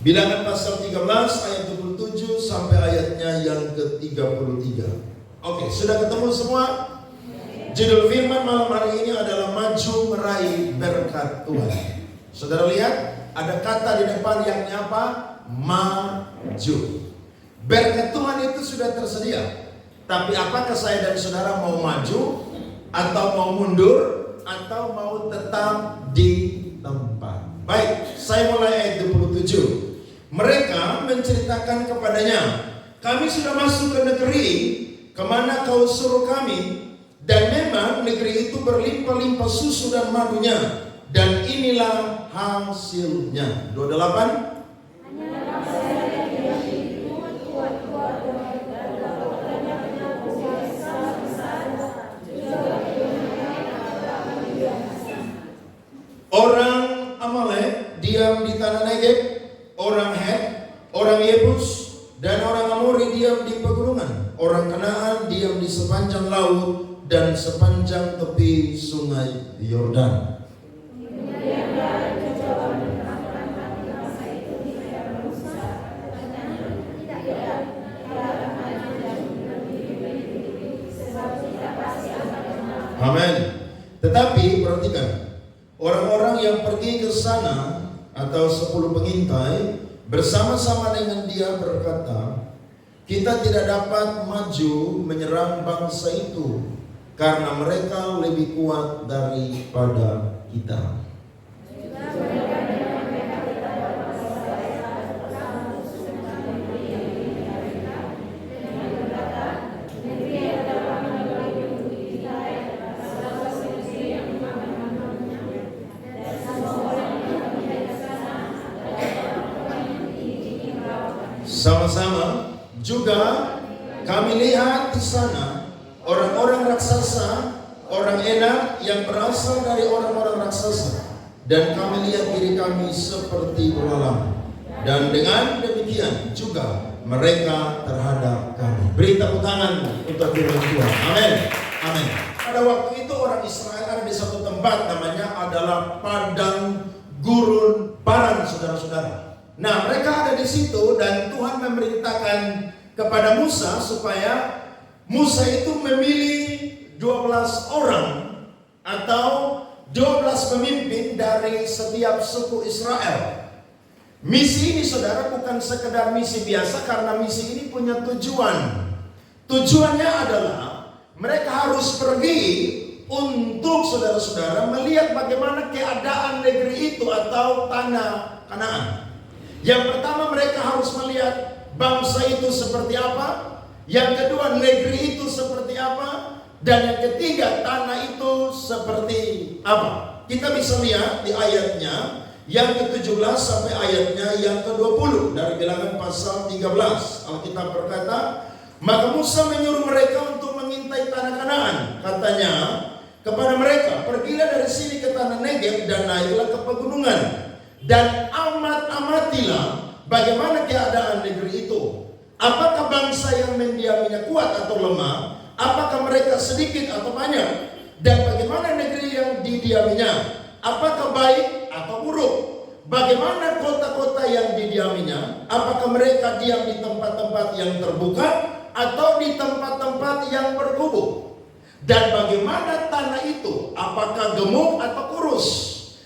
Bilangan pasal 13 ayat 27 sampai ayatnya yang ke-33. Oke, sudah ketemu semua? Judul firman malam hari ini adalah maju meraih berkat Tuhan. Saudara lihat, ada kata di depan yang apa? Maju. Berkat Tuhan itu sudah tersedia. Tapi apakah saya dan saudara mau maju, atau mau mundur, atau mau tetap di tempat? Baik, saya mulai ayat 27. Mereka menceritakan kepadanya, kami sudah masuk ke negeri kemana kau suruh kami, dan memang negeri itu berlimpah-limpah susu dan madunya, dan inilah hasilnya. 28. Orang Amalek diam di tanah Negeb, orang Het, orang Yebus, dan orang Amori diam di pegunungan. Orang Kanaan diam di sepanjang laut dan sepanjang tepi sungai Yordan. Amin. Tetapi perhatikan, orang-orang yang pergi ke sana atau 10 pengintai bersama-sama dengan dia berkata, kita tidak dapat maju menyerang bangsa itu karena mereka lebih kuat daripada kita. Sama-sama juga kami lihat di sana orang-orang raksasa, orang enak yang berasal dari orang-orang raksasa, dan kami lihat diri kami seperti belalang, dan dengan demikian juga mereka terhadap kami. Beri tepuk tangan untuk firman Tuhan. Amin. Amin. Pada waktu itu orang Israel ada di satu tempat namanya adalah padang gurun Paran, saudara-saudara. Nah, mereka ada di situ dan Tuhan memerintahkan kepada Musa supaya Musa itu memilih 12 orang atau 12 pemimpin dari setiap suku Israel. Misi ini, saudara, bukan sekedar misi biasa, karena misi ini punya tujuan. Tujuannya adalah mereka harus pergi untuk, saudara-saudara, melihat bagaimana keadaan negeri itu atau tanah Kanaan. Yang pertama, mereka harus melihat bangsa itu seperti apa. Yang kedua, negeri itu seperti apa. Dan yang ketiga, tanah itu seperti apa. Kita bisa lihat di ayatnya yang ke-17 sampai ayatnya yang ke-20 dari Bilangan pasal 13. Alkitab berkata, maka Musa menyuruh mereka untuk mengintai tanah Kanaan. Katanya kepada mereka, pergilah dari sini ke tanah Negeb dan naiklah ke pegunungan, dan amatilah bagaimana keadaan negeri itu. Apakah bangsa yang mendiaminya kuat atau lemah? Apakah mereka sedikit atau banyak? Dan bagaimana negeri yang didiaminya? Apakah baik atau buruk? Bagaimana kota-kota yang didiaminya? Apakah mereka diam di tempat-tempat yang terbuka atau di tempat-tempat yang bergubuk? Dan bagaimana tanah itu? Apakah gemuk atau kurus?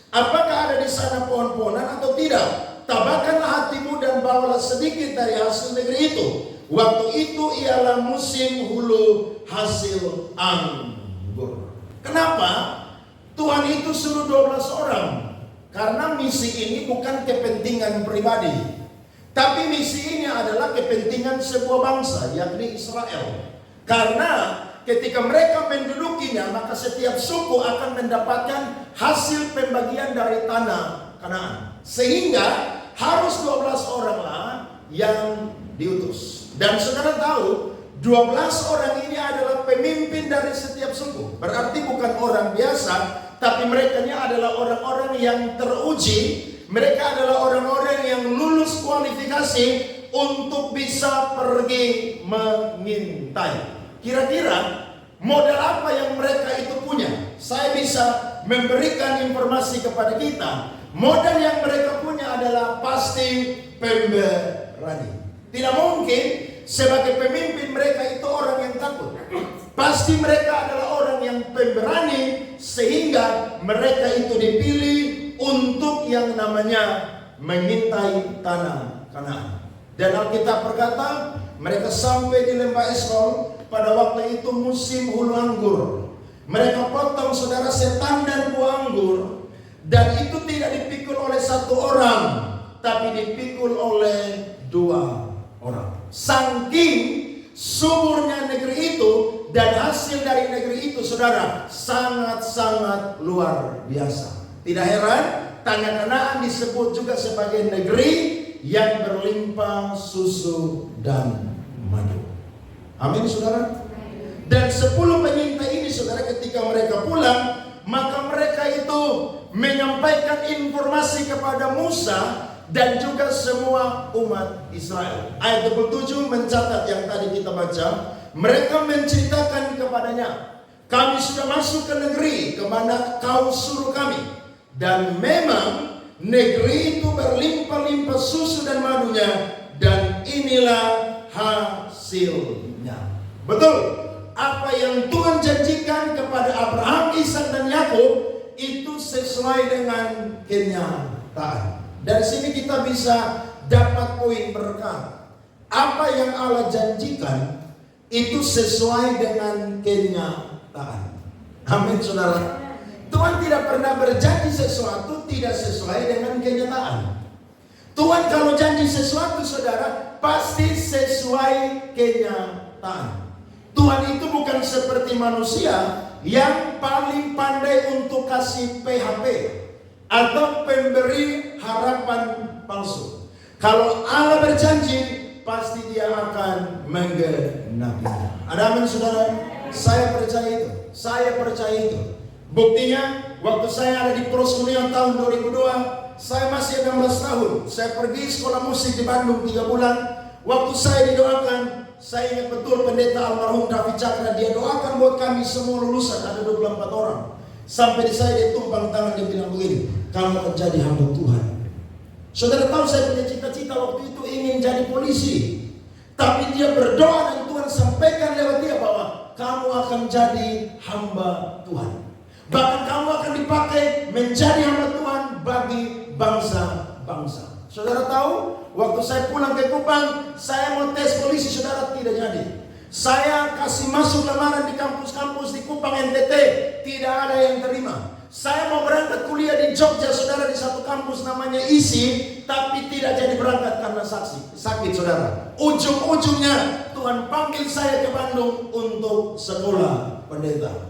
Apakah ada di sana pohon-pohonan atau tidak? Tabahkanlah hatimu dan bawalah sedikit dari hasil negeri itu. Waktu itu ialah musim hulu hasil anggur. Kenapa Tuhan itu suruh 12 orang? Karena misi ini bukan kepentingan pribadi, tapi misi ini adalah kepentingan sebuah bangsa, yakni Israel. Karena ketika mereka mendudukinya, maka setiap suku akan mendapatkan hasil pembagian dari tanah Kanaan. Sehingga harus 12 oranglah yang diutus. Dan saudara tahu, 12 orang ini adalah pemimpin dari setiap suku. Berarti bukan orang biasa, tapi mereka adalah orang-orang yang teruji. Mereka adalah orang-orang yang lulus kualifikasi untuk bisa pergi mengintai. Kira-kira modal apa yang mereka itu punya? Saya bisa memberikan informasi kepada kita Modal yang mereka punya adalah pasti pemberani. Tidak mungkin sebagai pemimpin mereka itu orang yang takut. Pasti mereka adalah orang yang pemberani, sehingga mereka itu dipilih untuk yang namanya mengintai tanah Kanaan. Dan Alkitab berkata, mereka sampai di lembah Eskol. Pada waktu itu musim hulu anggur. Mereka potong saudara setan dan buah anggur. Dan itu tidak dipikul oleh satu orang, tapi dipikul oleh 2 orang. Saking suburnya negeri itu dan hasil dari negeri itu, saudara, sangat-sangat luar biasa. Tidak heran tanah Kanaan disebut juga sebagai negeri yang berlimpah susu dan madu. Amin, saudara. Dan 10 penyintai ini, saudara, ketika mereka pulang, maka mereka itu menyampaikan informasi kepada Musa dan juga semua umat Israel. Ayat 27 mencatat yang tadi kita baca. Mereka menceritakan kepadanya, kami sudah masuk ke negeri kemana kau suruh kami, dan memang negeri itu berlimpah-limpah susu dan madunya, dan inilah hasilnya. Betul, apa yang Tuhan janjikan kepada Abraham, Ishak dan Yakub itu sesuai dengan kenyataan. Dari sini kita bisa dapat poin berkah. Apa yang Allah janjikan itu sesuai dengan kenyataan. Amin, saudara. Tuhan tidak pernah berjanji sesuatu tidak sesuai dengan kenyataan. Tuhan kalau janji sesuatu, saudara, pasti sesuai kenyataan. Tuhan itu bukan seperti manusia yang paling pandai untuk kasih PHP atau pemberi harapan palsu. Kalau Allah berjanji, pasti dia akan menggenapinya. Ada amin, saudara? Saya percaya itu. Saya percaya itu. Buktinya, waktu saya ada di Pros Kuliah tahun 2002, saya masih 16 tahun. Saya pergi sekolah musik di Bandung 3 bulan. Waktu saya didoakan, saya ingat betul pendeta almarhum David Cakra, dia doakan buat kami semua lulusan, ada 24 orang. Sampai di saya dia tumpang tangan, dia bilang begini, kamu akan jadi hamba Tuhan. Saudara tahu saya punya cita-cita waktu itu ingin jadi polisi. Tapi dia berdoa dan Tuhan sampaikan lewat dia bahwa kamu akan jadi hamba Tuhan. Bahkan kamu akan dipakai menjadi hamba Tuhan bagi bangsa-bangsa. Saudara tahu, waktu saya pulang ke Kupang, saya mau tes polisi, saudara, tidak jadi. Saya kasih masuk lamaran di kampus-kampus di Kupang NTT, tidak ada yang terima. Saya mau berangkat kuliah di Jogja, saudara, di satu kampus namanya ISI, tapi tidak jadi berangkat karena sakit, saudara. Ujung-ujungnya Tuhan panggil saya ke Bandung untuk sekolah pendeta.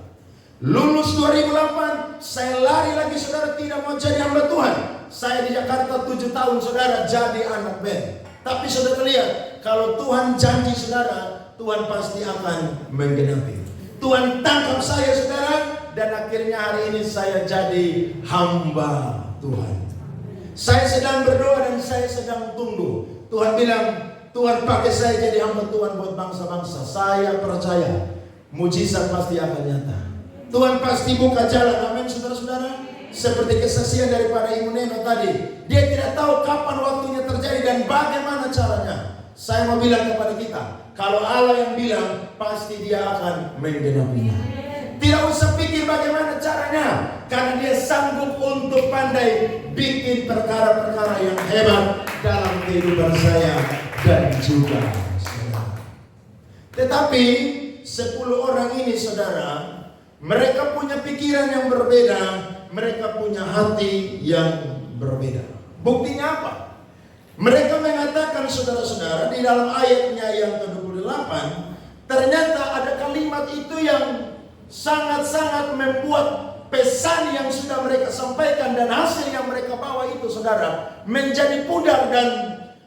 Lulus 2008, saya lari lagi, saudara, tidak mau jadi hamba Tuhan. Saya di Jakarta 7 tahun, saudara, jadi anak band. Tapi saudara lihat, kalau Tuhan janji, saudara, Tuhan pasti akan menggenapi. Tuhan tangkap saya, saudara, dan akhirnya hari ini saya jadi hamba Tuhan. Saya sedang berdoa dan saya sedang tunggu. Tuhan bilang, Tuhan pakai saya jadi hamba Tuhan buat bangsa-bangsa. Saya percaya mujizat pasti akan nyata. Tuhan pasti buka jalan. Amin, saudara-saudara. Seperti kesaksian daripada Ibu Neno tadi, dia tidak tahu kapan waktunya terjadi dan bagaimana caranya. Saya mau bilang kepada kita, kalau Allah yang bilang, pasti dia akan menggenapinya. Tidak usah pikir bagaimana caranya, karena dia sanggup untuk pandai bikin perkara-perkara yang hebat dalam kehidupan saya dan juga saudara. Tetapi 10 orang ini, saudara, mereka punya pikiran yang berbeda, mereka punya hati yang berbeda. Buktinya apa? Mereka mengatakan, saudara-saudara, di dalam ayatnya yang ke-28, ternyata ada kalimat itu yang sangat-sangat membuat pesan yang sudah mereka sampaikan dan hasil yang mereka bawa itu, saudara, menjadi pudar dan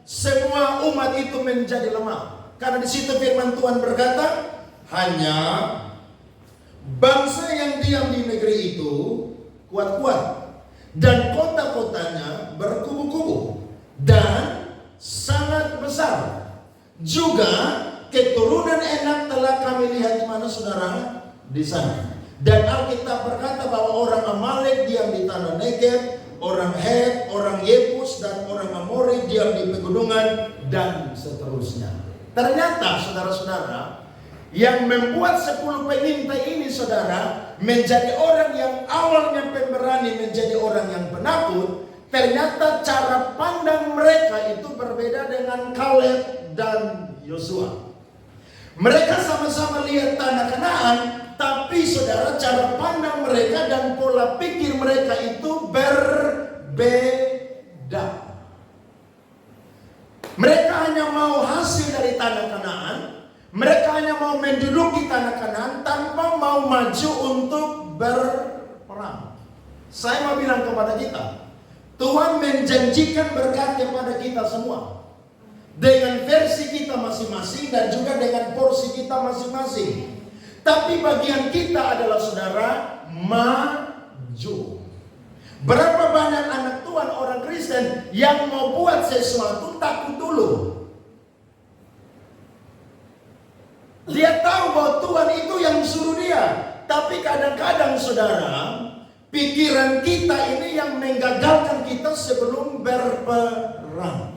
semua umat itu menjadi lemah. Karena di situ firman Tuhan berkata, hanya bangsa yang diam di negeri itu kuat-kuat dan kota-kotanya berkubu-kubu dan sangat besar. Juga keturunan Enak telah kami lihat di mana, saudara? Di sana. Dan Alkitab berkata bahwa orang Amalek diam di tanah Negev, orang Het, orang Yebus, dan orang Amori diam di pegunungan, dan seterusnya. Ternyata saudara-saudara, yang membuat 10 pengintai ini saudara menjadi orang yang awalnya pemberani menjadi orang yang penakut, ternyata cara pandang mereka itu berbeda dengan Kaleb dan Yosua. Mereka sama-sama lihat tanah Kanaan, tapi saudara cara pandang mereka dan pola pikir mereka itu berbeda. Mereka hanya mau hasil dari tanah Kanaan, mereka hanya mau menduduki tanah Kanaan tanpa mau maju untuk berperang. Saya mau bilang kepada kita, Tuhan menjanjikan berkat kepada kita semua dengan versi kita masing-masing dan juga dengan porsi kita masing-masing. Tapi bagian kita adalah saudara maju. Berapa banyak anak Tuhan orang Kristen yang mau buat sesuatu takut dulu. Dia tahu bahwa Tuhan itu yang suruh dia, tapi kadang-kadang saudara, pikiran kita ini yang menggagalkan kita sebelum berperang.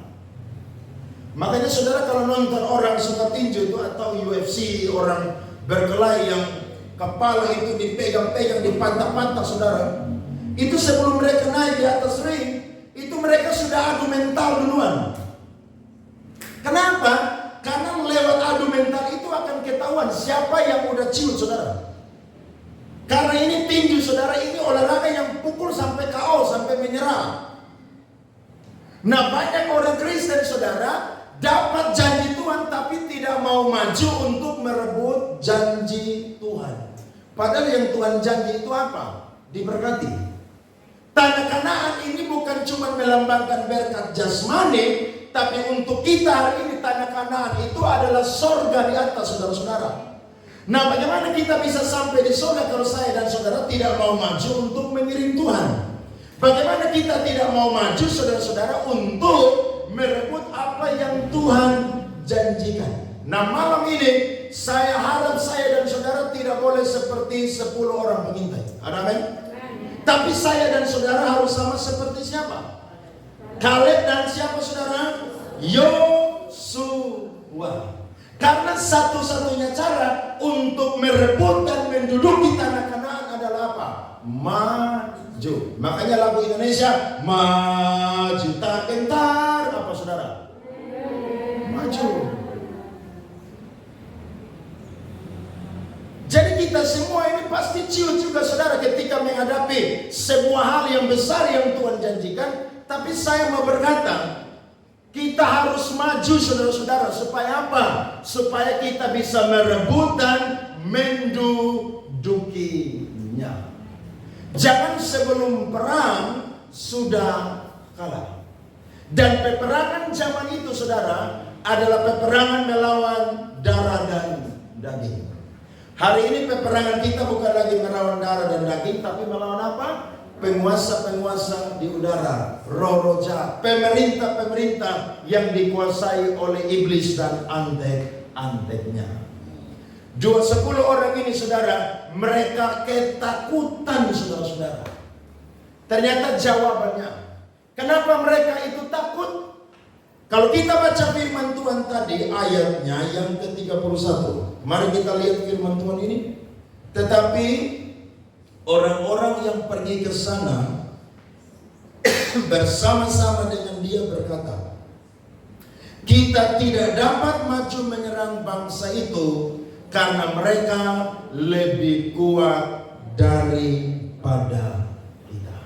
Makanya saudara kalau nonton orang suka tinju itu atau UFC, orang berkelahi yang kepala itu dipegang-pegang, dipantak-pantak saudara, itu sebelum mereka naik di atas ring, itu mereka sudah adu mental duluan. Kenapa? Karena lewat adu mental itu akan ketahuan siapa yang udah ciut saudara. Karena ini tinju saudara, ini olahraga yang pukul sampai KO, sampai menyerah. Nah banyak orang Kristen saudara dapat janji Tuhan tapi tidak mau maju untuk merebut janji Tuhan. Padahal yang Tuhan janji itu apa? Diberkati. Tanah Kanaan ini bukan cuma melambangkan berkat jasmani, tapi untuk kita hari ini tanah Kanaan itu adalah sorga di atas saudara-saudara. Nah bagaimana kita bisa sampai di sorga kalau saya dan saudara tidak mau maju untuk mengiring Tuhan? Bagaimana kita tidak mau maju saudara-saudara untuk merebut apa yang Tuhan janjikan? Nah malam ini saya harap saya dan saudara tidak boleh seperti 10 orang pengintai. Amin. Tapi saya dan saudara harus sama seperti siapa? Kaleb dan siapa saudara? Yosua. Karena satu-satunya cara untuk merebut dan menduduki tanah Kanaan adalah apa? Maju. Makanya lagu Indonesia, maju tak gentar, apa saudara? Maju. Jadi kita semua ini pasti ciut juga saudara ketika menghadapi sebuah hal yang besar yang Tuhan janjikan. Tapi saya mau berkata, kita harus maju saudara-saudara. Supaya apa? Supaya kita bisa merebut dan mendudukinya. Jangan sebelum perang sudah kalah. Dan peperangan zaman itu saudara adalah peperangan melawan darah dan daging. Hari ini peperangan kita bukan lagi melawan darah dan daging, tapi melawan apa? Penguasa-penguasa di udara, roh-roh jahat, pemerintah-pemerintah yang dikuasai oleh iblis dan antek-anteknya. 10 orang ini saudara, mereka ketakutan saudara-saudara. Ternyata jawabannya, kenapa mereka itu takut? Kalau kita baca firman Tuhan tadi ayatnya yang ke-31. Mari kita lihat firman Tuhan ini. Tetapi orang-orang yang pergi ke sana bersama-sama dengan dia berkata, kita tidak dapat maju menyerang bangsa itu karena mereka lebih kuat daripada kita.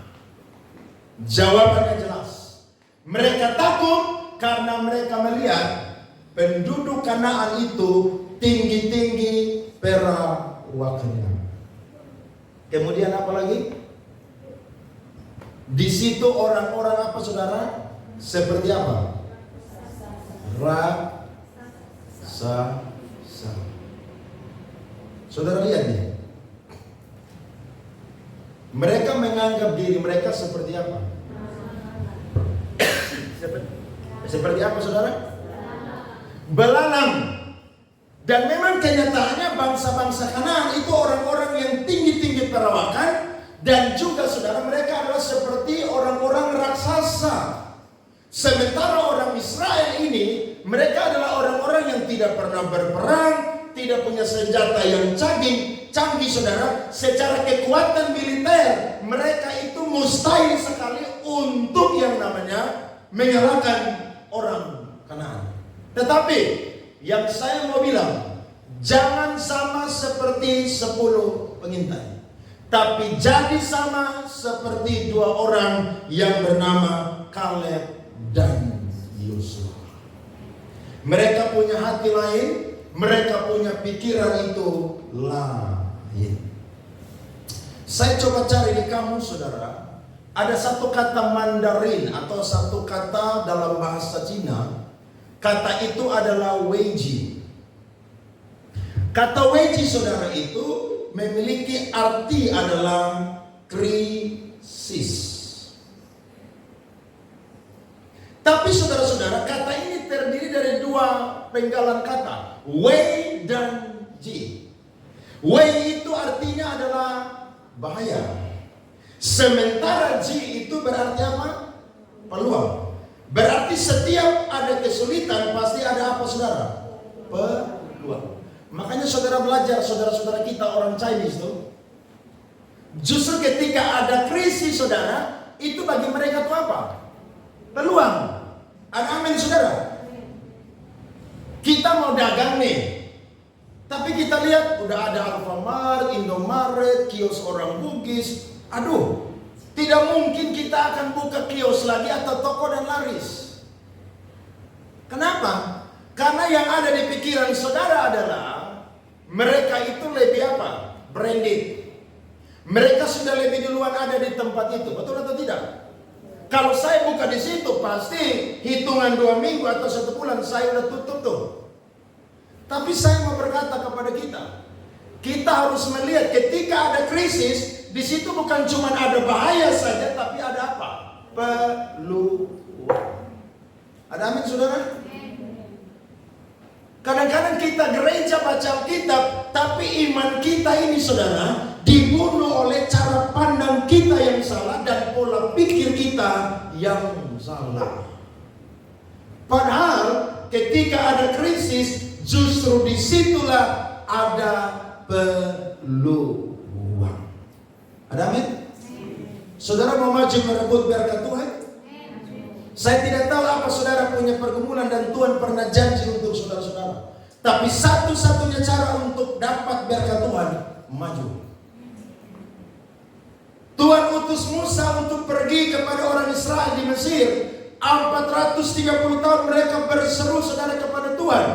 Jawabannya jelas. Mereka takut karena mereka melihat penduduk Kanaan itu tinggi-tinggi perawakannya. Kemudian apa lagi? Di situ orang-orang apa saudara? Seperti apa? Raksasa. Saudara lihat nih. Mereka menganggap diri mereka seperti apa? Seperti apa saudara? Belalang. Dan memang kenyataannya bangsa-bangsa Kanaan itu orang-orang yang tinggi-tinggi perawakan, Dan juga saudara, mereka adalah seperti orang-orang raksasa. Sementara orang Israel ini, mereka adalah orang-orang yang tidak pernah berperang, tidak punya senjata yang canggih saudara. Secara kekuatan militer, mereka itu mustahil sekali untuk yang namanya mengalahkan orang Kanaan. Tetapi yang saya mau bilang, jangan sama seperti 10 pengintai, tapi jadi sama seperti 2 orang yang bernama Kaleb dan Yosua. Mereka punya hati lain, mereka punya pikiran itu lain. Saya coba cari di kamus saudara, ada satu kata Mandarin atau satu kata dalam bahasa Cina. Kata itu adalah weiji. Kata weiji saudara itu memiliki arti adalah krisis. Tapi saudara-saudara, kata ini terdiri dari 2 penggalan kata, wei dan ji. Wei itu artinya adalah bahaya. Sementara ji itu berarti apa? Peluang. Berarti setiap ada kesulitan pasti ada apa saudara? Peluang. Makanya saudara belajar, saudara-saudara kita orang Chinese tuh, justru ketika ada krisis saudara, itu bagi mereka tuh apa? Peluang. Ada amin saudara. Kita mau dagang nih, tapi kita lihat udah ada Alfamart, Indomaret, kios orang Bugis. Aduh, tidak mungkin kita akan buka kios lagi atau toko dan laris. Kenapa? Karena yang ada di pikiran saudara adalah mereka itu lebih apa? Branded. Mereka sudah lebih duluan ada di tempat itu. Betul atau tidak? Kalau saya buka di situ, pasti hitungan 2 minggu atau 1 bulan saya udah tutup tuh. Tapi saya mau berkata kepada kita harus melihat ketika ada krisis, di situ bukan cuma ada bahaya saja, tapi ada apa? Peluang. Ada amin saudara? Kadang-kadang kita gereja baca Alkitab, tapi iman kita ini saudara dibunuh oleh cara pandang kita yang salah dan pola pikir kita yang salah. Padahal ketika ada krisis, justru disitulah ada peluang. Ada amin? Saudara mau maju merebut berkat Tuhan? Saya tidak tahu apa saudara punya pergumulan dan Tuhan pernah janji untuk saudara-saudara. Tapi satu-satunya cara untuk dapat berkat Tuhan, maju. Tuhan utus Musa untuk pergi kepada orang Israel di Mesir. 430 tahun mereka berseru saudara kepada Tuhan.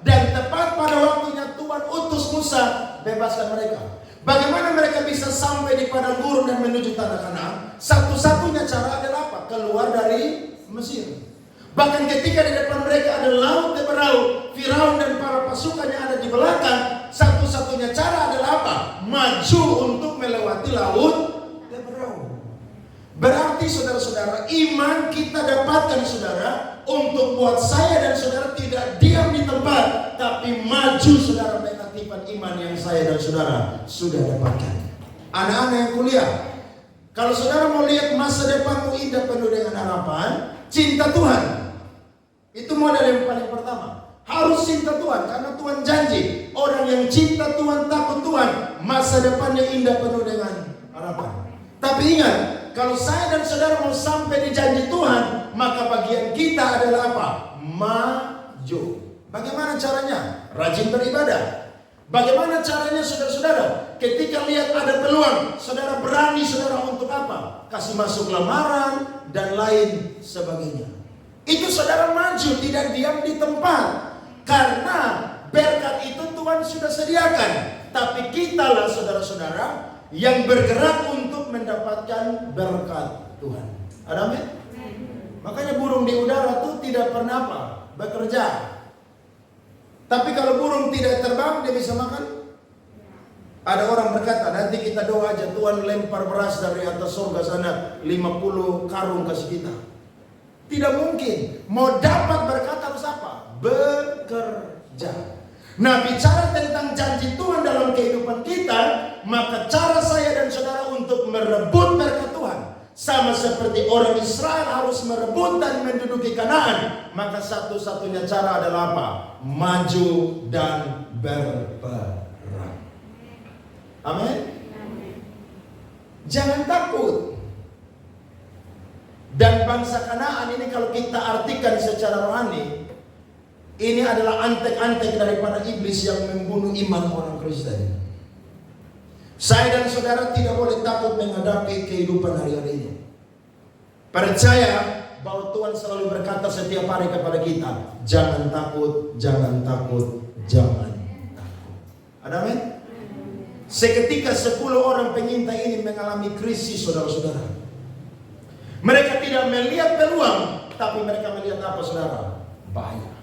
Dan tepat pada waktunya Tuhan utus Musa bebaskan mereka. Bagaimana mereka bisa sampai di padang gurun dan menuju tanah Kanaan? Satu-satunya cara adalah apa? Keluar dari Mesir. Bahkan ketika di depan mereka ada laut Teberau, Firaun dan para pasukannya ada di belakang, satu-satunya cara adalah apa? Maju untuk melewati laut Teberau. Berarti saudara-saudara, iman kita dapatkan saudara untuk buat saya dan saudara tidak diam di tempat, tapi maju saudara mengaktifkan iman yang saya dan saudara sudah dapatkan. Anak-anak yang kuliah, kalau saudara mau lihat masa depanmu indah penuh dengan harapan, cinta Tuhan. Itu modal yang paling pertama. Harus cinta Tuhan karena Tuhan janji orang yang cinta Tuhan, takut Tuhan, masa depannya indah penuh dengan harapan. Tapi ingat, kalau saya dan saudara mau sampai di janji Tuhan, maka bagian kita adalah apa? Maju. Bagaimana caranya? Rajin beribadah. Bagaimana caranya saudara-saudara? Ketika lihat ada peluang, saudara berani saudara untuk apa? Kasih masuk lamaran dan lain sebagainya. Itu saudara maju, tidak diam di tempat. Karena berkat itu Tuhan sudah sediakan. Tapi kitalah saudara-saudara yang bergerak untuk mendapatkan berkat Tuhan. Ada amin? Makanya burung di udara itu tidak pernah apa? Bekerja. Tapi kalau burung tidak terbang, dia bisa makan. Ada orang berkata, nanti kita doa aja Tuhan lempar beras dari atas surga sana 50 karung kasih kita. Tidak mungkin. Mau dapat berkat harus apa? Bekerja. Nah, bicara tentang janji Tuhan dalam kehidupan kita, maka cara saya dan saudara untuk merebut seperti orang Israel harus merebut dan menduduki Kanaan, maka satu-satunya cara adalah apa? Maju dan berperang. Amin. Jangan takut. Dan bangsa Kanaan ini kalau kita artikan secara rohani, ini adalah antek-antek daripada iblis yang membunuh iman orang Kristen. Saya dan saudara tidak boleh takut menghadapi kehidupan hari-hari ini. Percaya bahwa Tuhan selalu berkata setiap hari kepada kita, jangan takut, jangan takut, jangan takut. Ada amin? Seketika 10 orang penyintai ini mengalami krisis, saudara-saudara. Mereka tidak melihat peluang, tapi mereka melihat apa, saudara? Bahaya.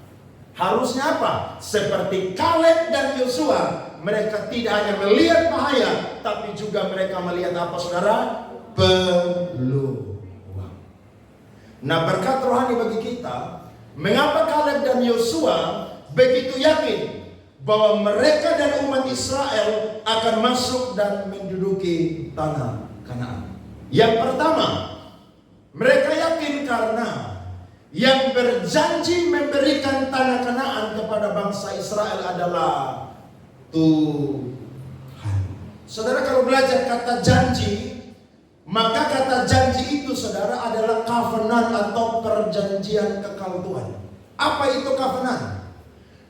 Harusnya apa? Seperti Kaleb dan Yosua, mereka tidak hanya melihat bahaya, tapi juga mereka melihat apa, saudara? Peluang. Nah, berkat rohani bagi kita, mengapa Kaleb dan Yosua begitu yakin bahwa mereka dan umat Israel akan masuk dan menduduki tanah Kanaan? Yang pertama, mereka yakin karena yang berjanji memberikan tanah Kanaan kepada bangsa Israel adalah Tuhan. Saudara, kalau belajar kata janji, maka kata janji itu, saudara, adalah covenant atau perjanjian kekal Tuhan. Apa itu covenant?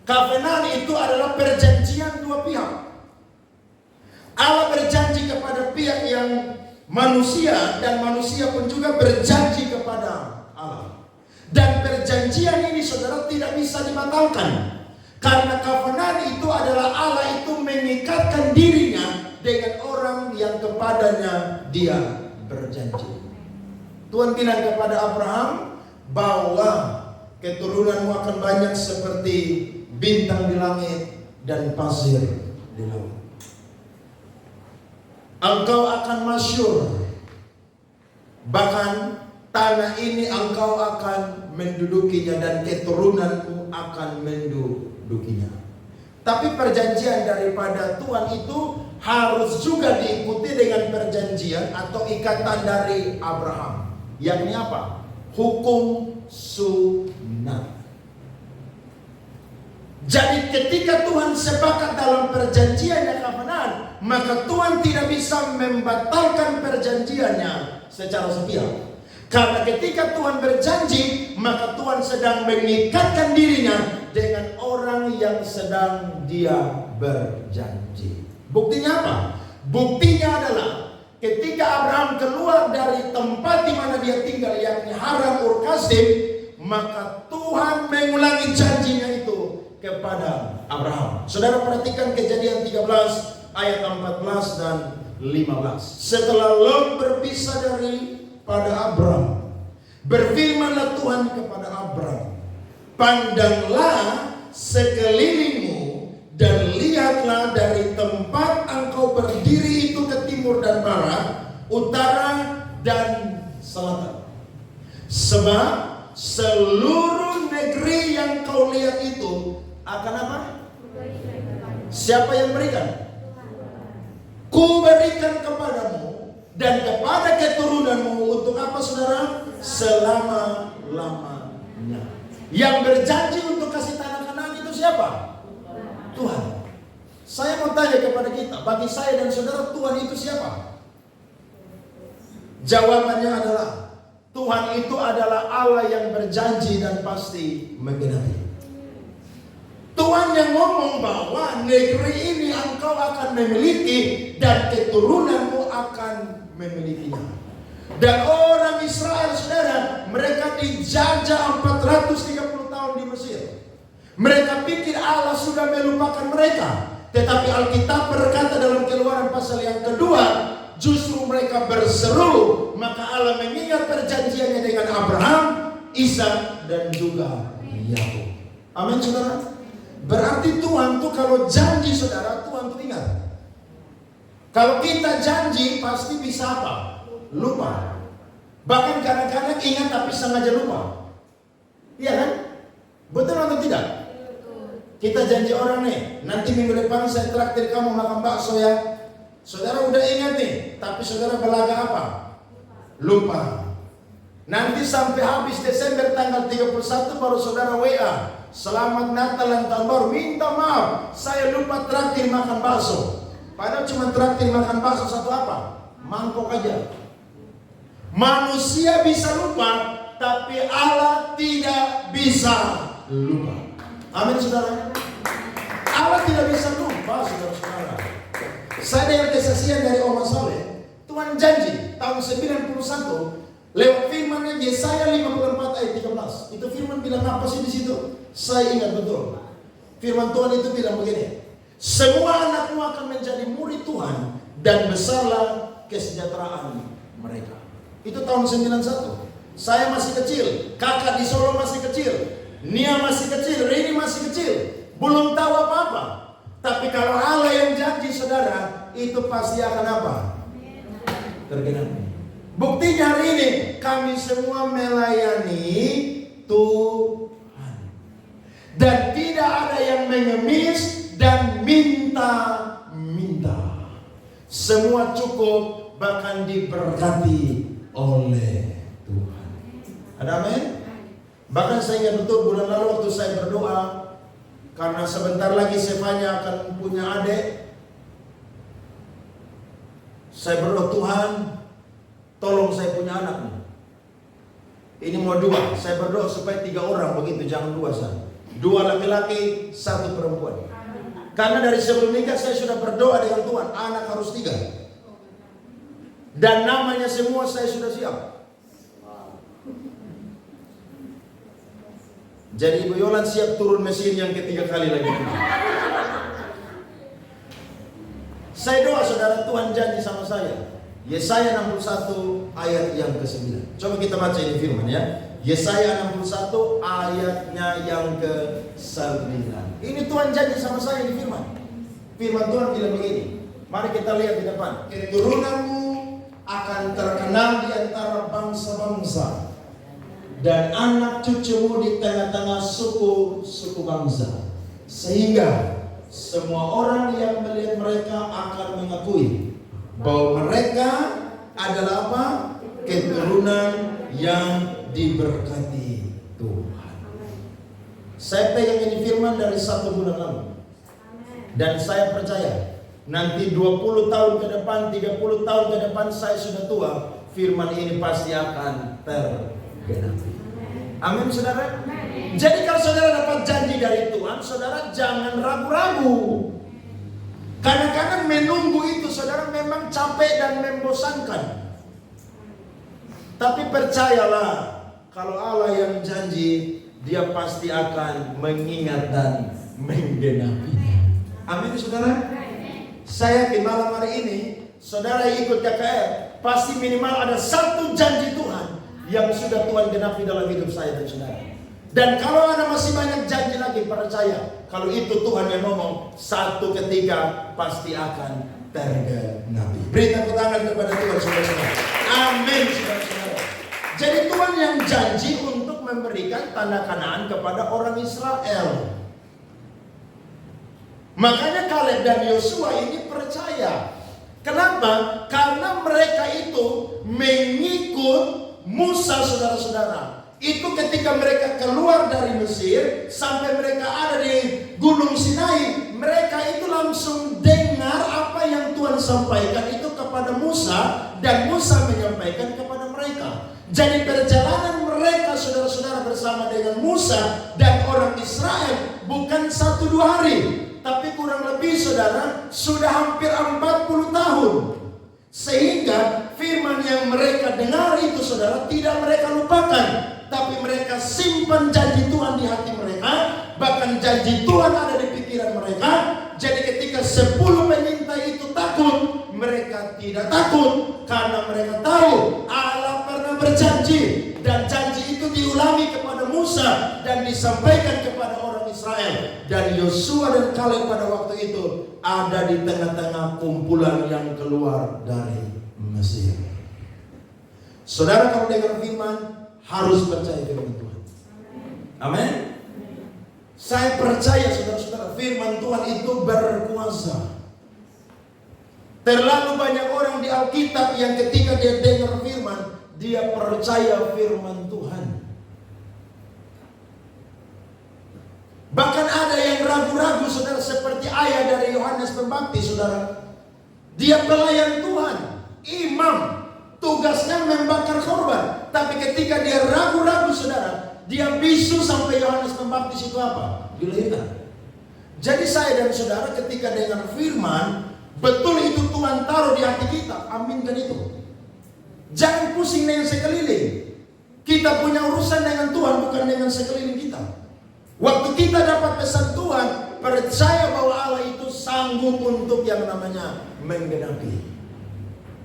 Covenant itu adalah perjanjian dua pihak. Allah berjanji kepada pihak yang manusia, dan manusia pun juga berjanji kepada Allah. Dan perjanjian ini, saudara, tidak bisa dibatalkan. Karena covenant itu adalah Allah itu mengikatkan dirinya dengan orang yang kepadanya dia berjanji. Tuhan bilang kepada Abraham bahwa keturunanmu akan banyak seperti bintang di langit dan pasir di laut. Engkau akan masyhur, bahkan tanah ini engkau akan mendudukinya dan keturunanmu akan mendudukinya. Tapi perjanjian daripada Tuhan itu harus juga diikuti dengan perjanjian atau ikatan dari Abraham. Yakni apa? Hukum sunat. Jadi ketika Tuhan sepakat dalam perjanjiannya covenant, maka Tuhan tidak bisa membatalkan perjanjiannya secara sepihak. Karena ketika Tuhan berjanji, maka Tuhan sedang mengikatkan dirinya dengan orang yang sedang dia berjanji. Buktinya apa? Buktinya adalah ketika Abraham keluar dari tempat di mana dia tinggal, yakni Haran Ur Kasdim, maka Tuhan mengulangi janjinya itu kepada Abraham. Saudara perhatikan Kejadian 13 ayat 14 dan 15. Setelah Lot berpisah daripada Abraham, berfirmanlah Tuhan kepada Abraham, pandanglah sekelilingmu dan lihatlah dari tempat engkau berdiri itu ke timur dan barat, utara dan selatan. Sebab seluruh negeri yang kau lihat itu akan apa? Siapa yang berikan? Ku berikan kepadamu dan kepada keturunanmu untuk apa, saudara? Selama-lamanya. Yang berjanji untuk kasih tanah Kanaan itu siapa? Tuhan. Saya mau tanya kepada kita, bagi saya dan saudara, Tuhan itu siapa? Jawabannya adalah Tuhan itu adalah Allah yang berjanji dan pasti menggenapi. Tuhan yang ngomong bahwa negeri ini engkau akan memiliki dan keturunanmu akan memilikinya. Dan orang Israel, saudara, mereka dijajah 430 tahun di Mesir. Mereka pikir Allah sudah melupakan mereka. Tetapi Alkitab berkata dalam Keluaran pasal yang kedua, justru mereka berseru, maka Allah mengingat perjanjiannya dengan Abraham, Ishak dan juga Yakub. Amin, saudara. Berarti Tuhan tuh kalau janji, saudara, Tuhan tuh ingat. Kalau kita janji pasti bisa apa? Lupa. Bahkan kadang-kadang ingat tapi sengaja lupa. Iya kan? Betul atau tidak? Kita janji orang nih, nanti minggu depan saya traktir kamu makan bakso ya. Saudara udah ingat nih, tapi saudara belaga apa? Lupa. Nanti sampai habis Desember tanggal 31 baru saudara WA, selamat Natal dan Tahun Baru, minta maaf saya lupa traktir makan bakso. Padahal cuma traktir makan bakso satu apa? Mangkok aja. Manusia bisa lupa, tapi Allah tidak bisa lupa. Amin saudara. Allah tidak bisa lupa saudara-saudara. Saya dengar kesaksian dari Oma Saleh, Tuhan janji tahun 91 lewat firman Yesaya 54 ayat 13. Itu firman bilang apa sih di situ? Saya ingat betul. Firman Tuhan itu bilang begini, semua anakmu akan menjadi murid Tuhan dan besarlah kesejahteraan mereka. Itu tahun 91. Saya masih kecil, kakak di Solo masih kecil, Nia masih kecil, Rini masih kecil, belum tahu apa-apa. Tapi kalau Allah yang janji saudara, itu pasti akan apa? Tergenapi. Buktinya hari ini kami semua melayani Tuhan. Dan tidak ada yang mengemis dan minta-minta. Semua cukup, bahkan diberkati oleh Tuhan. Ada amin? Bahkan saya ingat betul bulan lalu waktu saya berdoa, karena sebentar lagi Sevanya akan punya adik. Saya berdoa, Tuhan tolong saya punya anak nih. Ini mau 2. Saya berdoa supaya 3 orang begitu, jangan 2 saja. 2 laki-laki, 1 perempuan. Karena dari sebelum nikah saya sudah berdoa dengan Tuhan, anak harus 3. Dan namanya semua saya sudah siap. Jadi Ibu Yolan siap turun mesin yang ketiga kali lagi. Saya doa saudara, Tuhan janji sama saya. Yesaya 61 ayat yang ke-9. Coba kita baca ini firman ya. Yesaya 61 ayatnya yang ke-9. Ini Tuhan janji sama saya di firman. Firman Tuhan bilang begini. Mari kita lihat di depan. Keturunanmu akan terkenal di antara bangsa-bangsa, dan anak cucumu di tengah-tengah suku-suku bangsa. Sehingga semua orang yang melihat mereka akan mengakui bahwa mereka adalah apa? Keturunan yang diberkati Tuhan. Saya pegang ini firman dari 1 bulan lalu. Dan saya percaya nanti 20 tahun ke depan, 30 tahun ke depan saya sudah tua, firman ini pasti akan tergenapi. Amin saudara. Jadi kalau saudara dapat janji dari Tuhan, saudara jangan ragu-ragu. Kadang-kadang menunggu itu saudara memang capek dan membosankan. Tapi percayalah, kalau Allah yang janji, Dia pasti akan mengingat dan menggenapi. Amin saudara. Saya yakin malam hari ini saudara ikut KKR, pasti minimal ada 1 janji Tuhan yang sudah Tuhan genapi dalam hidup saya dan saudara. Dan kalau ada masih banyak janji lagi, percaya kalau itu Tuhan yang ngomong, satu ketika pasti akan tergenapi. Beri tepuk tangan kepada Tuhan saudara-saudara. Amin saudara-saudara. Jadi Tuhan yang janji untuk memberikan tanah Kanaan kepada orang Israel. Makanya Kaleb dan Yosua ini percaya. Kenapa? Karena mereka itu mengikut Musa saudara-saudara. Itu ketika mereka keluar dari Mesir sampai mereka ada di Gunung Sinai, mereka itu langsung dengar apa yang Tuhan sampaikan itu kepada Musa, dan Musa menyampaikan kepada mereka. Jadi perjalanan mereka saudara-saudara bersama dengan Musa dan orang Israel bukan 1-2 hari, tapi kurang lebih saudara sudah hampir 40 tahun. Sehingga firman yang mereka dengar itu saudara tidak mereka lupakan, tapi mereka simpan janji Tuhan di hati mereka. Bahkan janji Tuhan ada di pikiran mereka. Jadi ketika 10 penyintai itu takut, mereka tidak takut, karena mereka tahu Allah pernah berjanji, dan janji itu diulangi kepada Musa dan disampaikan kepada orang Israel. Dan Yosua dan Kaleb pada waktu itu ada di tengah-tengah kumpulan yang keluar dari Mesir. Saudara kalau dengar firman harus percaya firman Tuhan. Amin. Saya percaya saudara-saudara, firman Tuhan itu berkuasa. Terlalu banyak orang di Alkitab yang ketika dia dengar firman, dia percaya firman Tuhan. Bahkan ada yang ragu-ragu, saudara, seperti ayah dari Yohanes Pembaptis, saudara. Dia pelayan Tuhan, imam, tugasnya membakar korban. Tapi ketika dia ragu-ragu, saudara, dia bisu sampai Yohanes Pembaptis itu apa? Dilahirkan. Jadi saya dan saudara ketika dengar firman, betul itu Tuhan taruh di hati kita, aminkan itu. Jangan pusing dengan sekeliling. Kita punya urusan dengan Tuhan, bukan dengan sekeliling kita. Waktu kita dapat pesan Tuhan, percaya bahwa Allah itu sanggup untuk yang namanya menggenapi.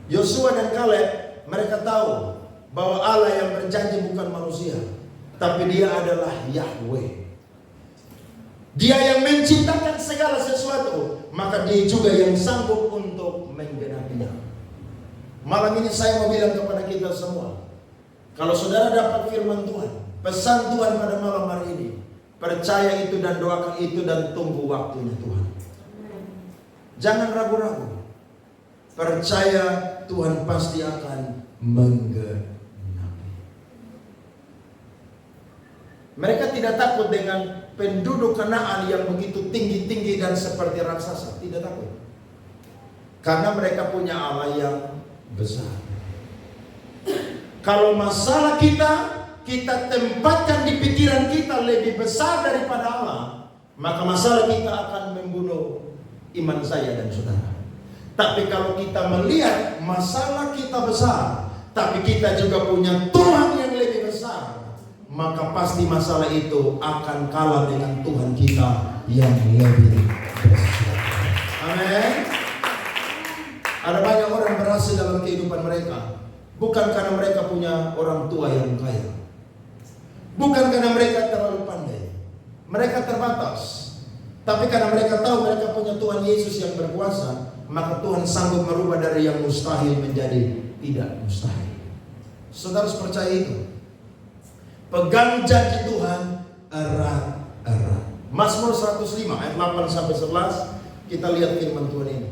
Yosua dan Kaleb, mereka tahu bahwa Allah yang berjanji bukan manusia, tapi dia adalah Yahweh. Dia yang menciptakan segala sesuatu, maka dia juga yang sanggup untuk menggenapinya. Malam ini saya mau bilang kepada kita semua, kalau saudara dapat firman Tuhan, pesan Tuhan pada malam hari ini, percaya itu dan doakan itu dan tunggu waktunya Tuhan. Jangan ragu-ragu. Percaya Tuhan pasti akan menggenapi. Mereka tidak takut dengan penduduk Kanaan yang begitu tinggi-tinggi dan seperti raksasa. Tidak takut. Karena mereka punya Allah yang besar. Kalau masalah kita tempatkan di pikiran kita lebih besar daripada Allah, maka masalah kita akan membunuh iman saya dan saudara. Tapi kalau kita melihat masalah kita besar, tapi kita juga punya Tuhan yang lebih besar, maka pasti masalah itu akan kalah dengan Tuhan kita yang lebih besar. Amin. Ada banyak orang berhasil dalam kehidupan mereka, bukan karena mereka punya orang tua yang kaya, bukan karena mereka terlalu pandai, mereka terbatas. Tapi karena mereka tahu mereka punya Tuhan Yesus yang berkuasa, maka Tuhan sanggup merubah dari yang mustahil menjadi tidak mustahil. Saudara harus percaya itu. Pegang janji Tuhan erat-erat. Mazmur 105 ayat 8 sampai 11, kita lihat firman Tuhan ini.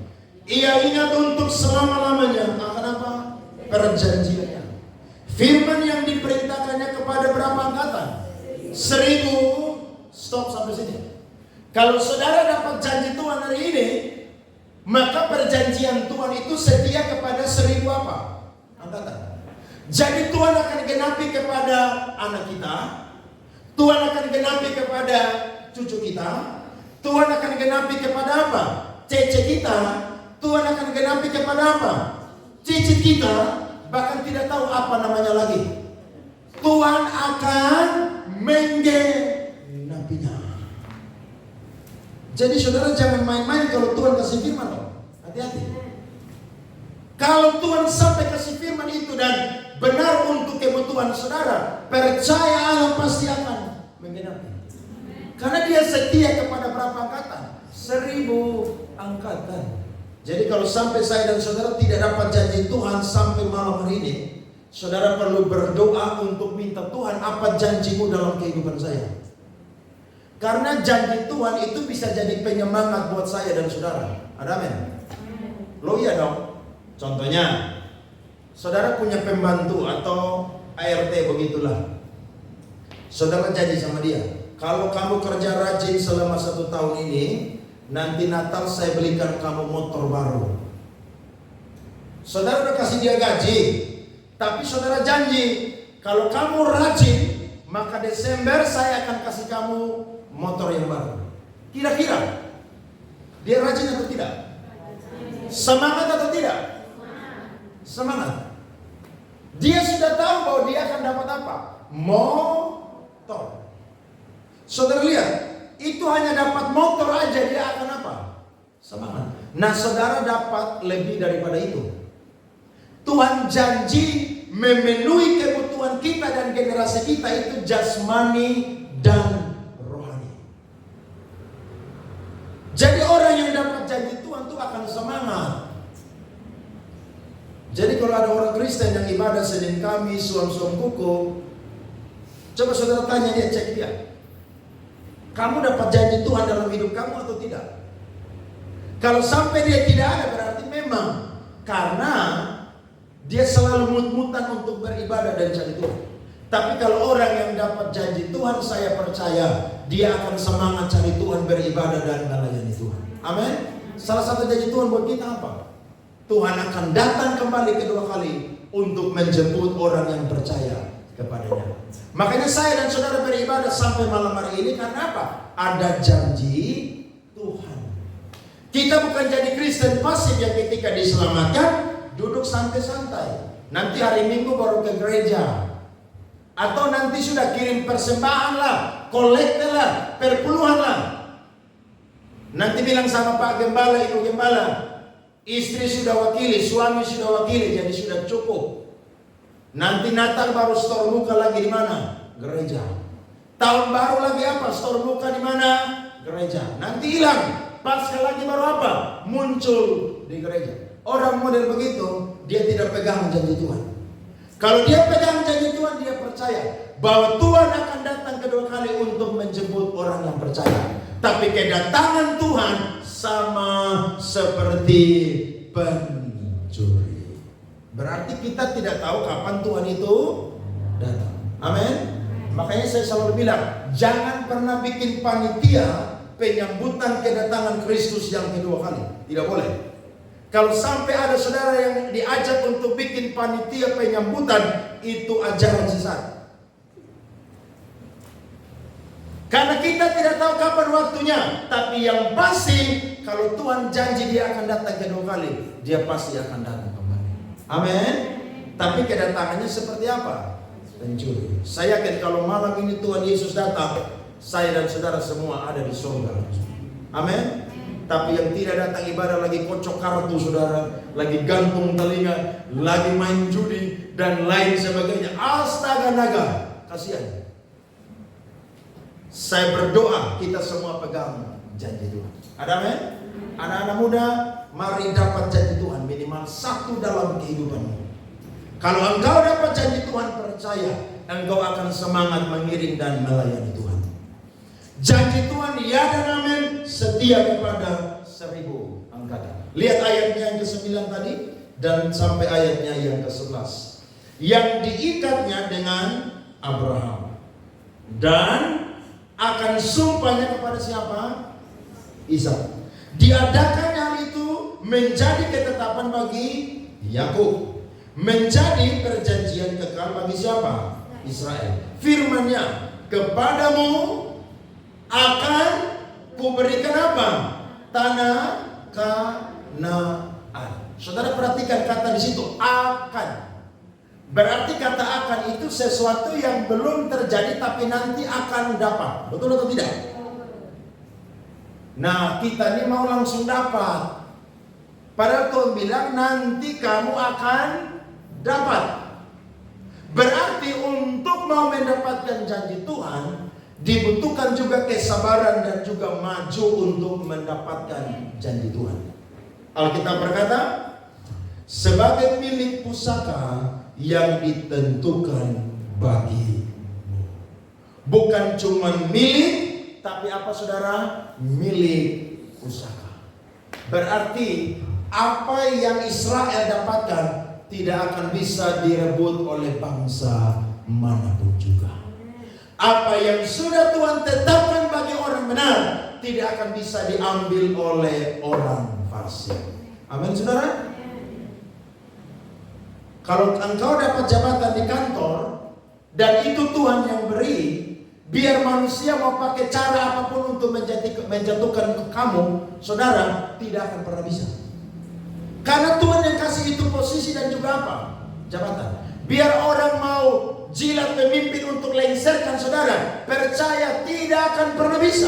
Ia ingat untuk selama-lamanya akan apa? Perjanjiannya. Firman yang diperintahkannya kepada berapa angkatan? 1000. Stop sampai sini. Kalau saudara dapat janji Tuhan hari ini, maka perjanjian Tuhan itu setia kepada 1000 apa? Angkatan. Jadi Tuhan akan genapi kepada anak kita, Tuhan akan genapi kepada cucu kita, Tuhan akan genapi kepada apa? Cece kita, Tuhan akan genapi kepada apa? Cicit kita, bahkan tidak tahu apa namanya lagi. Tuhan akan menggenapinya. Jadi saudara jangan main-main kalau Tuhan kasih firman loh. Hati-hati. Kalau Tuhan sampai kasih firman itu dan benar untuk kebutuhan saudara, percaya Allah pasti akan menggenapi. Karena dia setia kepada berapa angkatan? 1000 angkatan. Jadi kalau sampai saya dan saudara tidak dapat janji Tuhan sampai malam hari ini, saudara perlu berdoa untuk minta Tuhan, apa janjimu dalam kehidupan saya? Karena janji Tuhan itu bisa jadi penyemangat buat saya dan saudara. Ada amin? Lo iya dong. Contohnya, saudara punya pembantu atau ART begitulah. Saudara janji sama dia, kalau kamu kerja rajin selama 1 tahun ini, nanti Natal saya belikan kamu motor baru. Saudara udah kasih dia gaji, tapi saudara janji, kalau kamu rajin, maka Desember saya akan kasih kamu motor yang baru. Kira-kira dia rajin atau tidak? Semangat atau tidak? Semangat. Dia sudah tahu bahwa dia akan dapat apa? Motor. Saudara lihat, itu hanya dapat motor aja dia akan apa? Semangat. Nah saudara dapat lebih daripada itu. Tuhan janji memenuhi kebutuhan kita dan generasi kita itu jasmani dan rohani. Jadi orang yang dapat janji Tuhan itu akan semangat. Jadi kalau ada orang Kristen yang ibadah Senin Kamis, suam-suam kuku, coba saudara tanya dia, cek dia. Kamu dapat janji Tuhan dalam hidup kamu atau tidak? Kalau sampai dia tidak ada, berarti memang karena dia selalu mut-mutan untuk beribadah dan cari Tuhan. Tapi kalau orang yang dapat janji Tuhan, saya percaya dia akan semangat cari Tuhan, beribadah dan melayani Tuhan. Amin. Salah satu janji Tuhan buat kita apa? Tuhan akan datang kembali kedua kali untuk menjemput orang yang percaya kepadanya. Makanya saya dan saudara beribadah sampai malam hari ini karena apa? Ada janji Tuhan. Kita bukan jadi Kristen pasif yang ketika diselamatkan duduk santai-santai. Nanti hari Minggu baru ke gereja. Atau nanti sudah kirim persembahan lah, kolekte lah, perpuluhan lah. Nanti bilang sama Pak Gembala, Ibu Gembala, istri sudah wakili, suami sudah wakili, jadi sudah cukup. Nanti Natal baru store muka lagi di mana? Gereja. Tahun baru lagi apa? Store muka di mana? Gereja. Nanti hilang. Pasca lagi baru apa? Muncul di gereja. Orang model begitu, dia tidak pegang janji Tuhan. Kalau dia pegang janji Tuhan, dia percaya bahwa Tuhan akan datang kedua kali untuk menjemput orang yang percaya. Tapi kedatangan Tuhan sama seperti pencuri. Berarti kita tidak tahu kapan Tuhan itu datang. Amin. Makanya saya selalu bilang, jangan pernah bikin panitia penyambutan kedatangan Kristus yang kedua kali. Tidak boleh. Kalau sampai ada saudara yang diajak untuk bikin panitia penyambutan, itu ajaran sesat. Karena kita tidak tahu kapan waktunya. Tapi yang pasti, kalau Tuhan janji dia akan datang kedua kali, dia pasti akan datang kembali. Amin. Tapi kedatangannya seperti apa? Pencuri. Saya yakin kalau malam ini Tuhan Yesus datang, saya dan saudara semua ada di surga. Amin. Tapi yang tidak datang ibadah lagi kocok kartu saudara, lagi gantung telinga, lagi main judi dan lain sebagainya. Astaga naga, kasihan. Saya berdoa kita semua pegang janji Tuhan. Ada amin? Anak-anak muda, mari dapat janji Tuhan minimal satu dalam kehidupanmu. Kalau engkau dapat janji Tuhan, percaya engkau akan semangat mengiring dan melayani Tuhan. Janji Tuhan ya dan amin, setia kepada 1000 angkatan. Lihat ayatnya yang ke-9 tadi dan sampai ayatnya yang ke-11. Yang diikatnya dengan Abraham dan akan sumpahnya kepada siapa? Ishak. Diadakannya hal itu menjadi ketetapan bagi Yakub, menjadi perjanjian kekal bagi siapa? Israel. Firman-Nya, kepadamu akan kuberikan apa? Tanah Kanaan. Saudara perhatikan kata di situ, akan. Berarti kata akan itu sesuatu yang belum terjadi tapi nanti akan dapat. Betul atau tidak? Nah, kita ini mau langsung dapat. Padahal Tuhan bilang nanti kamu akan dapat. Berarti untuk mau mendapatkan janji Tuhan, dibutuhkan juga kesabaran dan juga maju untuk mendapatkan janji Tuhan. Alkitab berkata, sebagai milik pusaka yang ditentukan bagimu. Bukan cuma milik, tapi apa saudara? Milik pusaka. Berarti apa yang Israel dapatkan tidak akan bisa direbut oleh bangsa manapun juga. Apa yang sudah Tuhan tetapkan bagi orang benar tidak akan bisa diambil oleh orang fasik. Amin saudara. Kalau engkau dapat jabatan di kantor dan itu Tuhan yang beri, biar manusia mau pakai cara apapun untuk menjatuhkan kamu, saudara, tidak akan pernah bisa. Karena Tuhan yang kasih itu posisi dan juga apa? Jabatan. Biar orang mau jilat pemimpin untuk lengserkan saudara, percaya tidak akan pernah bisa.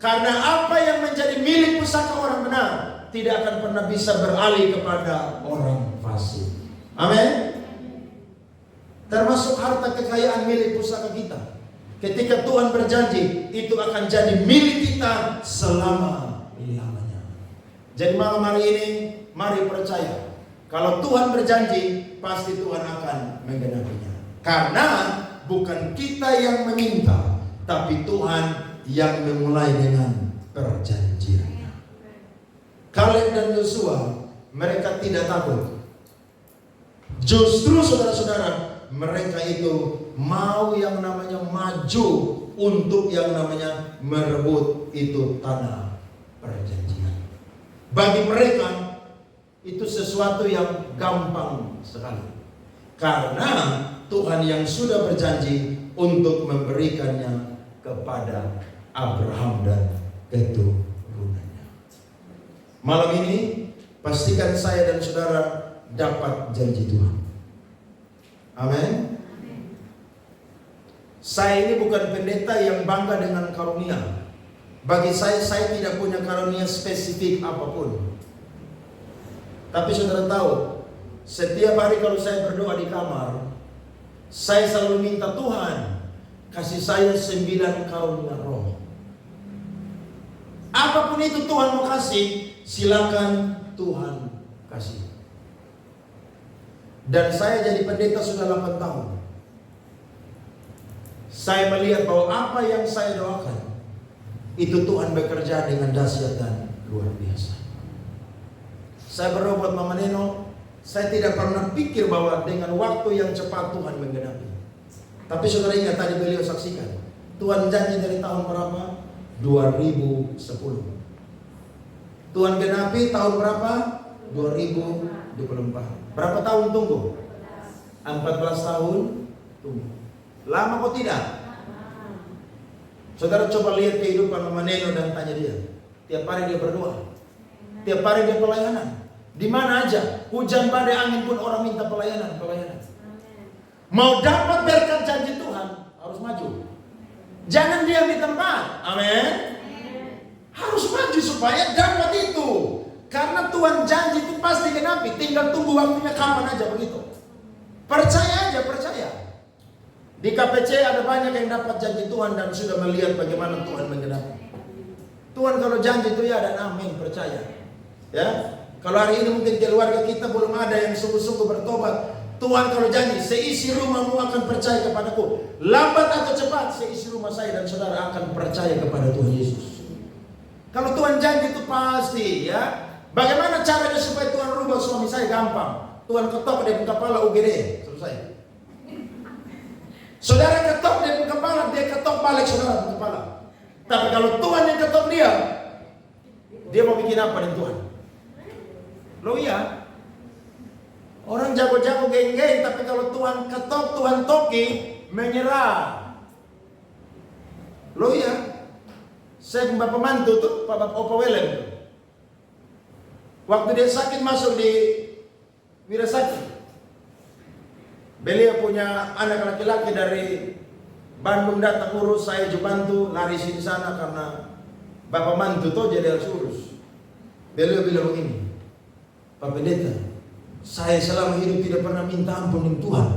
Karena apa yang menjadi milik pusaka orang benar tidak akan pernah bisa beralih kepada orang fasik. Amin. Termasuk harta kekayaan milik pusaka kita. Ketika Tuhan berjanji, itu akan jadi milik kita selama-lamanya. Jadi malam hari ini, mari percaya. Kalau Tuhan berjanji, pasti Tuhan akan menggenapinya. Karena bukan kita yang meminta, tapi Tuhan yang memulai dengan perjanjiannya. Kaleb dan Yosua, mereka tidak takut. Justru saudara-saudara, mereka itu mau yang namanya maju untuk yang namanya merebut itu tanah perjanjian. Bagi mereka itu sesuatu yang gampang sekali, karena Tuhan yang sudah berjanji untuk memberikannya kepada Abraham dan keturunannya. Malam ini pastikan saya dan saudara dapat janji Tuhan. Amin. Saya ini bukan pendeta yang bangga dengan karunia. Bagi saya tidak punya karunia spesifik apapun. Tapi saudara tahu, setiap hari kalau saya berdoa di kamar, saya selalu minta Tuhan kasih saya 9 karunia roh. Apapun itu Tuhan mau kasih, silakan Tuhan kasih. Dan saya jadi pendeta sudah 8 tahun. Saya melihat bahwa apa yang saya doakan itu Tuhan bekerja dengan dahsyat dan luar biasa. Saya berdoa buat Mama Neno, saya tidak pernah pikir bahwa dengan waktu yang cepat Tuhan menggenapi. Tapi saudara ingat tadi beliau saksikan, Tuhan janji dari tahun berapa? 2010. Tuhan genapi tahun berapa? 2024. Berapa tahun tunggu? 14 tahun tunggu. Lama kok tidak? Saudara coba lihat kehidupan Mama Neno dan tanya dia. Tiap hari dia berdoa. Tiap hari dia pelayanan. Di mana aja, hujan badai angin pun orang minta pelayanan. Mau dapat berkat janji Tuhan, harus maju. Jangan diam di tempat. Amin. Harus maju supaya dapat itu. Karena Tuhan janji itu pasti genapi. Tinggal tunggu waktunya kapan aja begitu. Percaya aja, percaya. Di KPC ada banyak yang dapat janji Tuhan dan sudah melihat bagaimana Tuhan menggenapi. Tuhan kalau janji itu ya dan amin, percaya. Ya, kalau hari ini mungkin keluarga kita belum ada yang sungguh-sungguh bertobat. Tuhan kalau janji, seisi rumahmu akan percaya kepadaku. Lambat atau cepat, seisi rumah saya dan saudara akan percaya kepada Tuhan Yesus. Kalau Tuhan janji itu pasti ya. Bagaimana caranya supaya Tuhan rubah suami saya? Gampang. Tuhan ketok dia punya kepala UGD, selesai. Saudara ketok dia punya kepala, dia ketok balik saudara punya kepala. Tapi kalau Tuhan yang ketok dia mau bikin apa dengan Tuhan? Loh iya. Orang jago-jago geng-geng, tapi kalau Tuhan ketok, Tuhan toki, menyerah. Loh iya. Saya punya pemantu tuh, Pak Opa Welen. Waktu dia sakit masuk di Wirasakti. Beliau punya anak laki-laki dari Bandung datang urus, saya juga bantu lari sini sana karena bapak mantu tuh jadi harus urus. Beliau bilang begini, Pak Pendeta, saya selama hidup tidak pernah minta ampun dengan Tuhan,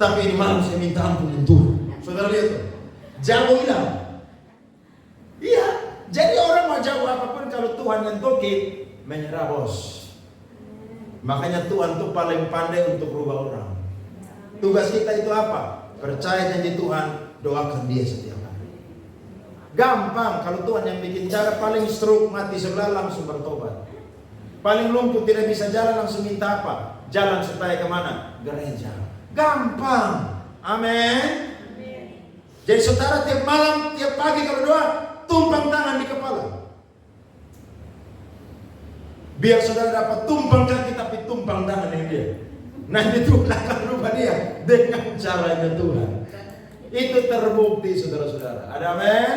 tapi ini malam saya minta ampun dengan Tuhan. Saudara lihat tuh, jago hilang. Iya, jadi orang mau jago apapun kalau Tuhan yang toki, menyerah bos. Makanya Tuhan tuh paling pandai untuk rubah orang. Tugas kita itu apa? Percaya janji Tuhan, doakan dia setiap hari. Gampang, kalau Tuhan yang bikin cara, paling stroke mati sebelah langsung bertobat. Paling lumpuh tidak bisa jalan langsung minta apa? Jalan supaya kemana? Gereja. Gampang. Amin. Jadi saudara tiap malam, tiap pagi kalau doa, tumpang tangan di kepala. Biar saudara dapat tumpang kaki tapi tumpang tangan dengan dia. Nanti Tuhan akan rubah dia dengan caranya Tuhan. Itu terbukti saudara-saudara. Ada amin?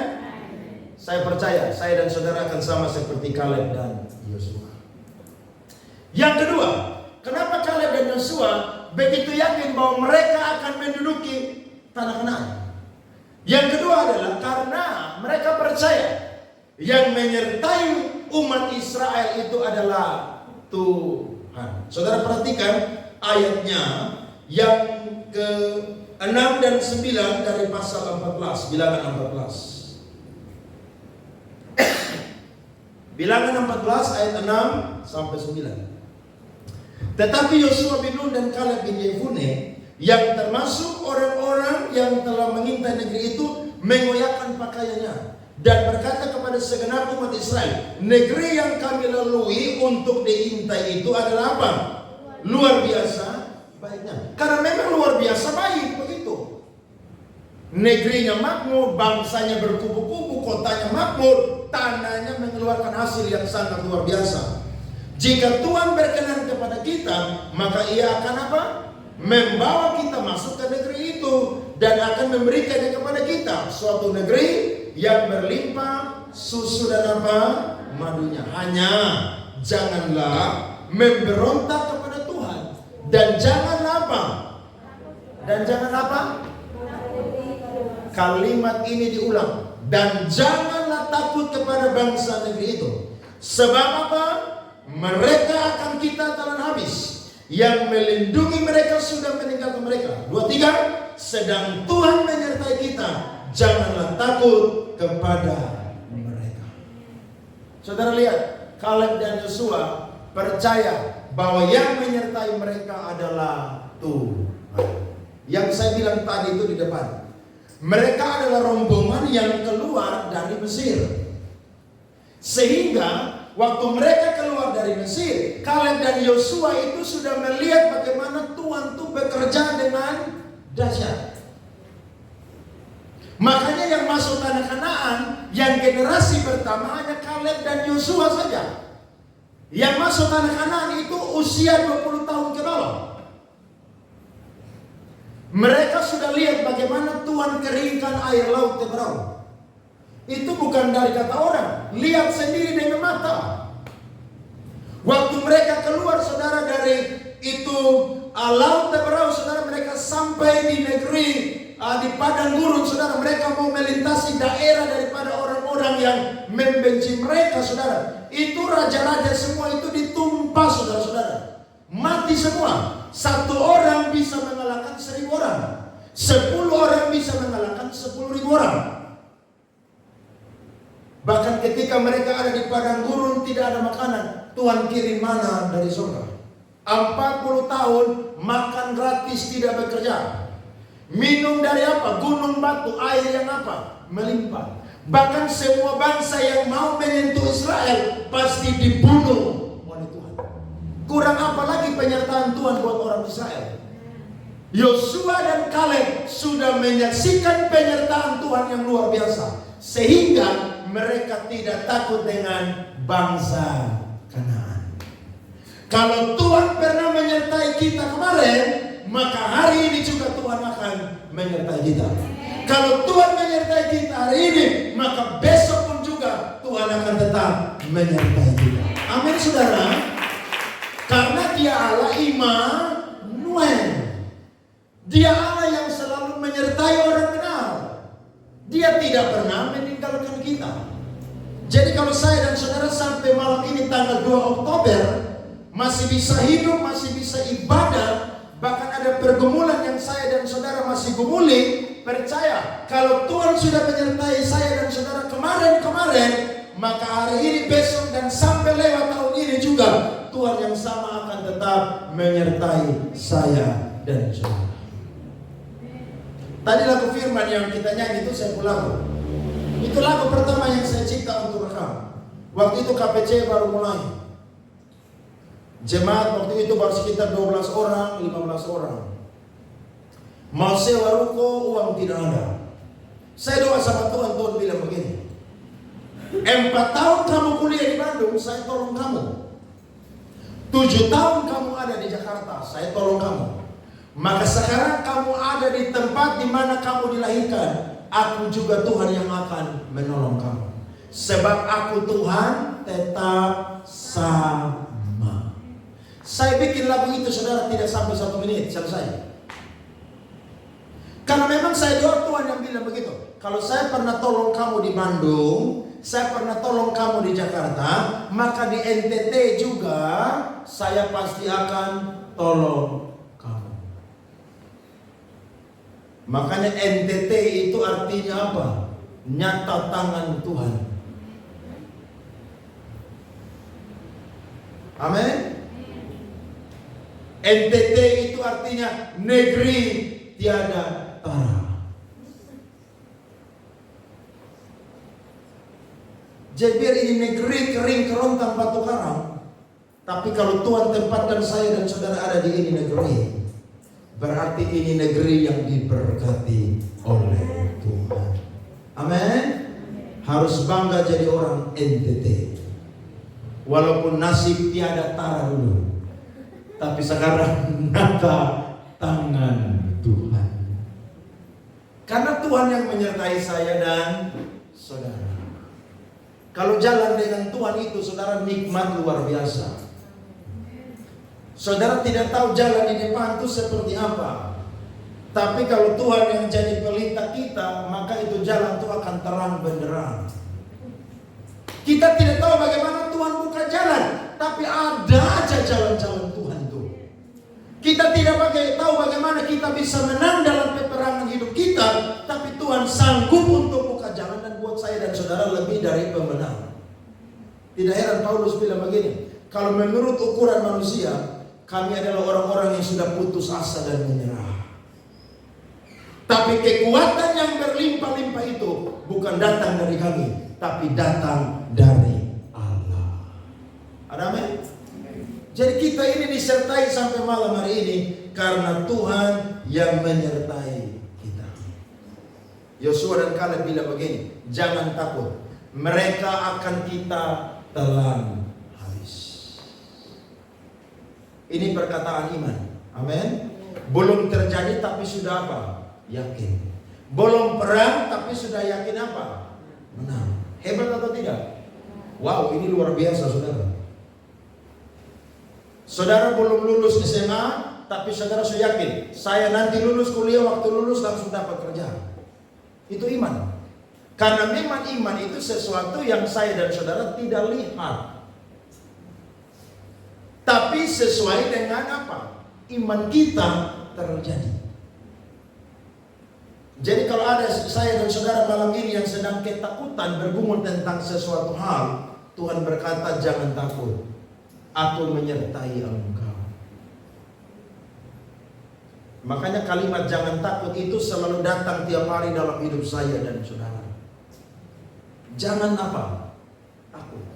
Saya percaya, saya dan saudara akan sama seperti Kaleb dan Yosua. Yang kedua, kenapa Kaleb dan Yosua begitu yakin bahwa mereka akan menduduki tanah Kanaan? Yang kedua adalah karena mereka percaya yang menyertai umat Israel itu adalah Tuhan. Saudara perhatikan ayatnya yang ke-6 dan 9 dari pasal 14, Bilangan 14. Bilangan 14 ayat 6 sampai 9. Tetapi Yosua bin Nun dan Kaleb bin Yefune yang termasuk orang-orang yang telah mengintai negeri itu mengoyakkan pakaiannya dan berkata kepada segenap umat Israel, negeri yang kami lalui untuk diintai itu adalah apa? Luar biasa, baiknya. Karena memang luar biasa baik begitu. Negerinya makmur, bangsanya berkubu-kubu, kotanya makmur, tanahnya mengeluarkan hasil yang sangat luar biasa. Jika Tuhan berkenan kepada kita, maka Ia akan apa? Membawa kita masuk ke negeri itu dan akan memberikannya kepada kita, suatu negeri yang berlimpah susu dan apa? Madunya. Hanya janganlah memberontak kepada Tuhan dan janganlah apa? Dan jangan apa? Kalimat ini diulang. Dan janganlah takut kepada bangsa negeri itu. Sebab apa? Mereka akan kita telan habis. Yang melindungi mereka sudah meninggalkan mereka. 2, 3. Sedang Tuhan menyertai kita, janganlah takut kepada mereka. Saudara lihat, Kaleb dan Yosua percaya bahwa yang menyertai mereka adalah Tuhan. Yang saya bilang tadi itu di depan. Mereka adalah rombongan yang keluar dari Mesir. Sehingga waktu mereka keluar dari Mesir, Kaleb dan Yosua itu sudah melihat bagaimana Tuhan itu bekerja dengan dahsyat. Makanya yang masuk tanah Kanaan, yang generasi pertama hanya Kaleb dan Yosua saja. Yang masuk tanah Kanaan itu usia 20 tahun ke bawah. Mereka sudah lihat bagaimana Tuhan keringkan air laut Teberau. Itu bukan dari kata orang, lihat sendiri dengan mata. Waktu mereka keluar, saudara, dari itu laut Teberau, saudara, mereka sampai di negeri di padang gurun, saudara. Mereka mau melintasi daerah daripada orang-orang yang membenci mereka, saudara. Itu raja-raja semua itu ditumpah, saudara-saudara. Mati semua. 1 orang bisa mengalahkan 1000 orang. 10 orang bisa mengalahkan 10.000 orang. Bahkan ketika mereka ada di padang gurun tidak ada makanan, Tuhan kirim mana dari surga. 40 tahun makan gratis, tidak bekerja. Minum dari apa? Gunung batu, air yang apa? Melimpah. Bahkan semua bangsa yang mau menyentuh Israel pasti dibunuh oleh Tuhan. Kurang apa lagi penyertaan Tuhan buat orang Israel? Yosua dan Kaleb sudah menyaksikan penyertaan Tuhan yang luar biasa, sehingga mereka tidak takut dengan bangsa Kanaan. Kalau Tuhan pernah menyertai kita kemarin, maka hari ini juga Tuhan akan menyertai kita. Kalau Tuhan menyertai kita hari ini, maka besok pun juga Tuhan akan tetap menyertai kita. Amin, saudara. Karena Dia Allah Immanuel. Dia Allah yang selalu menyertai orang benar. Dia tidak pernah meninggalkan kita. Jadi kalau saya dan saudara sampai malam ini tanggal 2 Oktober masih bisa hidup, masih bisa ibadah, bahkan ada pergumulan yang saya dan saudara masih gumuli, percaya kalau Tuhan sudah menyertai saya dan saudara kemarin-kemarin, maka hari ini, besok, dan sampai lewat tahun ini juga Tuhan yang sama akan tetap menyertai saya dan saudara. Tadi lagu firman yang kita nyanyi itu saya pulang. Itu lagu pertama yang saya cipta untuk rekam. Waktu itu KPC baru mulai. Jemaat waktu itu baru sekitar 12 orang, 15 orang. Mau sewa ruko, uang tidak ada. Saya doa sama Tuhan, Tuhan bilang begini. 4 tahun kamu kuliah di Bandung, saya tolong kamu. 7 tahun kamu ada di Jakarta, saya tolong kamu. Maka sekarang kamu ada di tempat di mana kamu dilahirkan, aku juga Tuhan yang akan menolong kamu. Sebab aku Tuhan tetap sama. Saya bikin lagu itu, saudara, tidak sampai 1 menit selesai. Karena memang saya doa Tuhan yang bilang begitu. Kalau saya pernah tolong kamu di Bandung, saya pernah tolong kamu di Jakarta, maka di NTT juga saya pasti akan tolong kamu. Makanya NTT itu artinya apa? Nyata tangan Tuhan. Amin. NTT itu artinya negeri tiada tara. Jadi biar ini negeri kering kerontang batu karang, tapi kalau Tuhan tempatkan saya dan saudara ada di ini negeri, berarti ini negeri yang diberkati oleh Tuhan. Amin. Harus bangga jadi orang NTT. Walaupun nasib tiada tara dulu, tapi sekarang nata tangan Tuhan. Karena Tuhan yang menyertai saya dan saudara. Kalau jalan dengan Tuhan itu, saudara, nikmat luar biasa. Saudara tidak tahu jalan di depan itu seperti apa. Tapi kalau Tuhan yang jadi pelita kita, maka itu jalan itu akan terang benderang. Kita tidak tahu bagaimana Tuhan buka jalan, tapi ada aja jalan-jalan Tuhan itu. Kita tidak tahu bagaimana kita bisa menang dalam peperangan hidup kita, tapi Tuhan sanggup untuk buka jalan dan buat saya dan saudara lebih dari pemenang. Tidak heran Paulus bilang begini, kalau menurut ukuran manusia, kami adalah orang-orang yang sudah putus asa dan menyerah. Tapi kekuatan yang berlimpah-limpah itu bukan datang dari kami, tapi datang dari Allah. Ada amin? Jadi kita ini disertai sampai malam hari ini karena Tuhan yang menyertai kita. Yosua dan Kaleb bilang begini, jangan takut, mereka akan kita telan habis. Ini perkataan iman. Amin. Belum terjadi tapi sudah apa? Yakin. Belum perang tapi sudah yakin apa? Menang. Hebat atau tidak? Wow, ini luar biasa, saudara. Saudara belum lulus SMA, tapi saudara sudah yakin, saya nanti lulus kuliah, waktu lulus langsung dapat kerja. Itu iman. Karena memang iman itu sesuatu yang saya dan saudara tidak lihat, tapi sesuai dengan apa? Iman kita terjadi. Jadi kalau ada saya dan saudara malam ini yang sedang ketakutan bergumul tentang sesuatu hal, Tuhan berkata jangan takut, aku menyertai engkau. Makanya kalimat jangan takut itu selalu datang tiap hari dalam hidup saya dan saudara. Jangan apa? Takut.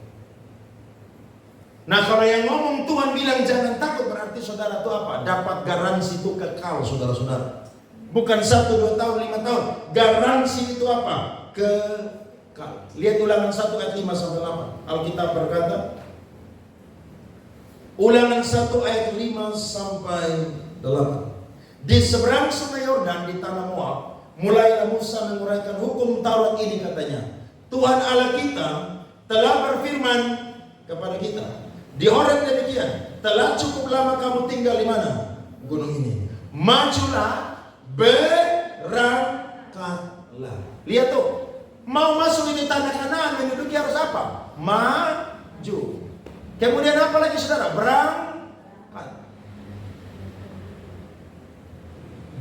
Nah kalau yang ngomong Tuhan bilang jangan takut, berarti saudara itu apa? Dapat garansi itu kekal, saudara-saudara. Bukan 1, 2 tahun, 5 tahun. Garansi itu apa? Kekal. Lihat Ulangan 1 ayat 5 sampai 8. Alkitab berkata, Ulangan 1 ayat 5 sampai 8. Di seberang sungai Yordan di tanah Moab, mulailah Musa menguraikan hukum Taurat ini, katanya. Tuhan Allah kita telah berfirman kepada kita, di Horeb demikian, telah cukup lama kamu tinggal di mana? Gunung ini. Majulah, berangkatlah. Lihat tuh, mau masuk ini tanah Kanaan, menduduki harus apa? Maju. Kemudian apa lagi saudara? Berangkat.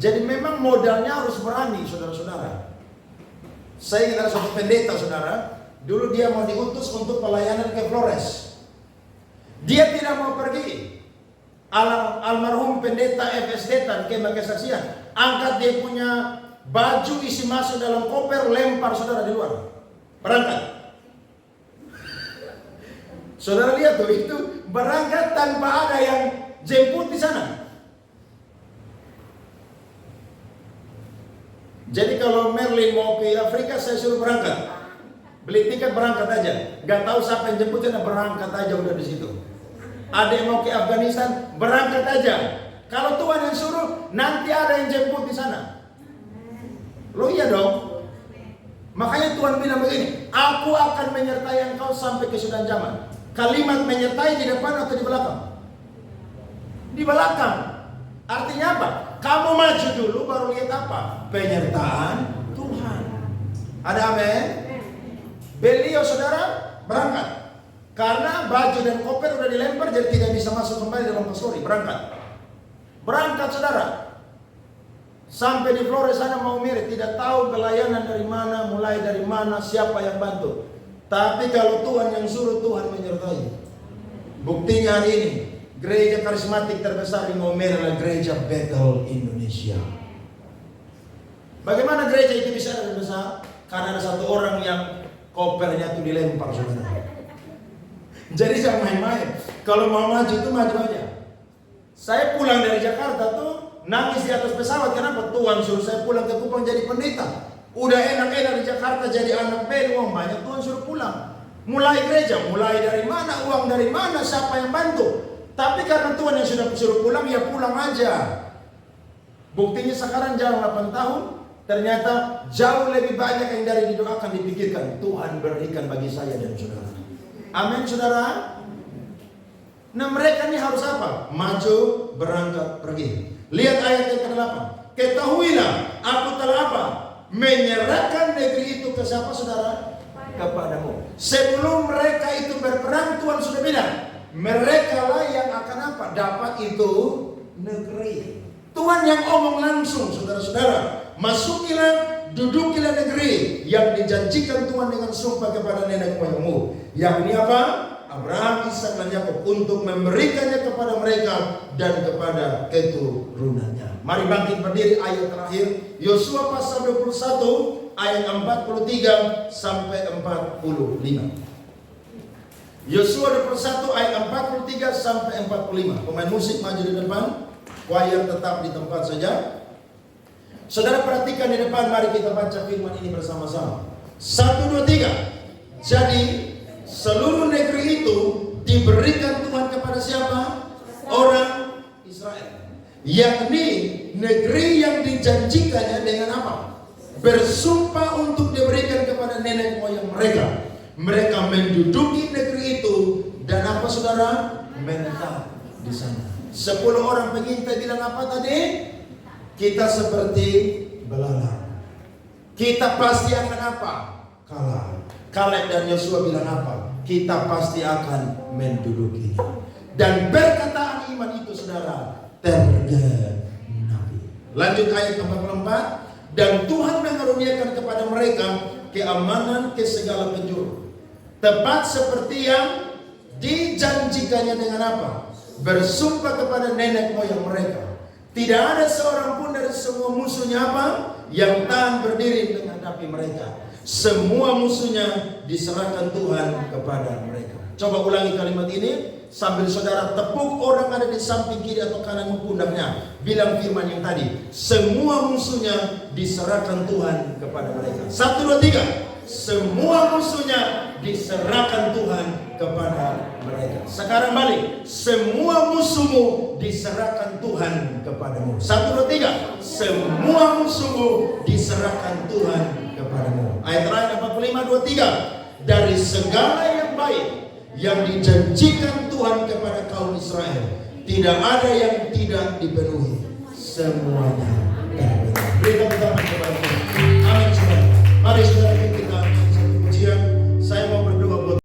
Jadi memang modalnya harus berani, saudara-saudara. Saya ingat ada satu pendeta, saudara. Dulu dia mau diutus untuk pelayanan ke Flores. Dia tidak mau pergi. Almarhum pendeta FS Detan, Kemah Kesaksian, angkat dia punya baju, isi masuk dalam koper, lempar saudara di luar. Berangkat. Saudara lihat tuh, itu berangkat tanpa ada yang jemput di sana. Jadi kalau Merlin mau ke Afrika, saya suruh berangkat. Beli tiket berangkat aja. Gak tahu siapa yang jemputnya, berangkat aja udah di situ. Ada yang mau ke Afghanistan, berangkat aja. Kalau Tuhan yang suruh, nanti ada yang jemput di sana. Loh iya dong. Makanya Tuhan bilang begini, aku akan menyertai engkau sampai kesudahan zaman. Kalimat menyertai di depan atau di belakang? Di belakang. Artinya apa? Kamu maju dulu baru lihat apa? Penyertaan Tuhan. Ada amin? Beliau saudara berangkat. Karena baju dan koper udah dilempar, jadi tidak bisa masuk kembali dalam pastori. Berangkat. Berangkat saudara. Sampai di Flores sana mau mirip, tidak tahu pelayanan dari mana, mulai dari mana, siapa yang bantu. Tapi kalau Tuhan yang suruh, Tuhan menyertai. Buktinya hari ini, gereja karismatik terbesar di Maumere adalah gereja Bethel Indonesia. Bagaimana gereja itu bisa ada besar? Karena ada satu orang yang kopernya itu dilempar, saudara. Jadi jangan main-main. Kalau mau maju itu maju aja. Saya pulang dari Jakarta tuh nangis di atas pesawat. Kenapa? Tuhan suruh saya pulang ke Kupang jadi pendeta. Udah enak-enak di Jakarta jadi anak band, uang banyak, Tuhan suruh pulang. Mulai gereja, mulai dari mana, uang dari mana, siapa yang bantu. Tapi karena Tuhan yang sudah suruh pulang, ya pulang aja. Buktinya sekarang jalan 8 tahun, ternyata jauh lebih banyak yang dari didoakan, dipikirkan. Tuhan berikan bagi saya dan saudara. Amin, saudara. Nah, mereka ini harus apa? Maju, berangkat, pergi. Lihat ayat yang ke-8. Ketahuilah, aku telah apa? Menyerahkan negeri itu ke siapa, saudara? Kepadamu. Sebelum mereka itu berperang, Tuhan sudah bilang, mereka lah yang akan apa? Dapat itu negeri. Tuhan yang omong langsung, saudara-saudara. Masukilah, dudukilah negeri yang dijanjikan Tuhan dengan sumpah kepada nenek moyangmu. Yang ini apa? Abraham, Ishak dan Yakub, untuk memberikannya kepada mereka dan kepada keturunannya. Mari bangkit berdiri, ayat terakhir Yosua pasal 21 ayat 43 sampai 45. Yosua 21 ayat 43 sampai 45. Pemain musik maju di depan, choir tetap di tempat saja. Saudara perhatikan di depan, mari kita baca firman ini bersama-sama. 1, 2, 3. Jadi seluruh negeri itu diberikan Tuhan kepada siapa? Orang Israel. Yakni negeri yang dijanjikannya dengan apa? Bersumpah untuk diberikan kepada nenek moyang mereka. Mereka menduduki negeri itu dan apa, saudara? Menetap di sana. 10 orang pengintai bilang apa tadi? Kita seperti belalang. Kita pasti akan apa? Kalah. Kaleb dan Yosua bilang apa? Kita pasti akan menduduki. Dan perkataan iman itu, saudara, tergenapi. Lanjut ayat 44. Dan Tuhan mengaruniakan kepada mereka keamanan ke segala penjuru, tepat seperti yang dijanjikannya dengan apa? Bersumpah kepada nenek moyang mereka. Tidak ada seorang pun dari semua musuhnya apa? Yang tahan berdiri menghadapi mereka. Semua musuhnya diserahkan Tuhan kepada mereka. Coba ulangi kalimat ini sambil saudara tepuk orang ada di samping kiri atau kanan pundaknya. Bilang firman yang tadi. Semua musuhnya diserahkan Tuhan kepada mereka. 1, 2, 3. Semua musuhnya diserahkan Tuhan kepada mereka. Sekarang balik. Semua musuhmu diserahkan Tuhan kepadamu. 1, 2, 3. Semua musuhmu diserahkan Tuhan kepadamu. Ayat terakhir 45, 2, 3. Dari segala yang baik yang dijanjikan Tuhan kepada kaum Israel, tidak ada yang tidak dipenuhi. Semuanya terpenuhi. Berikan tangan kepada Tuhan. Amin, saudara. Mari saudara.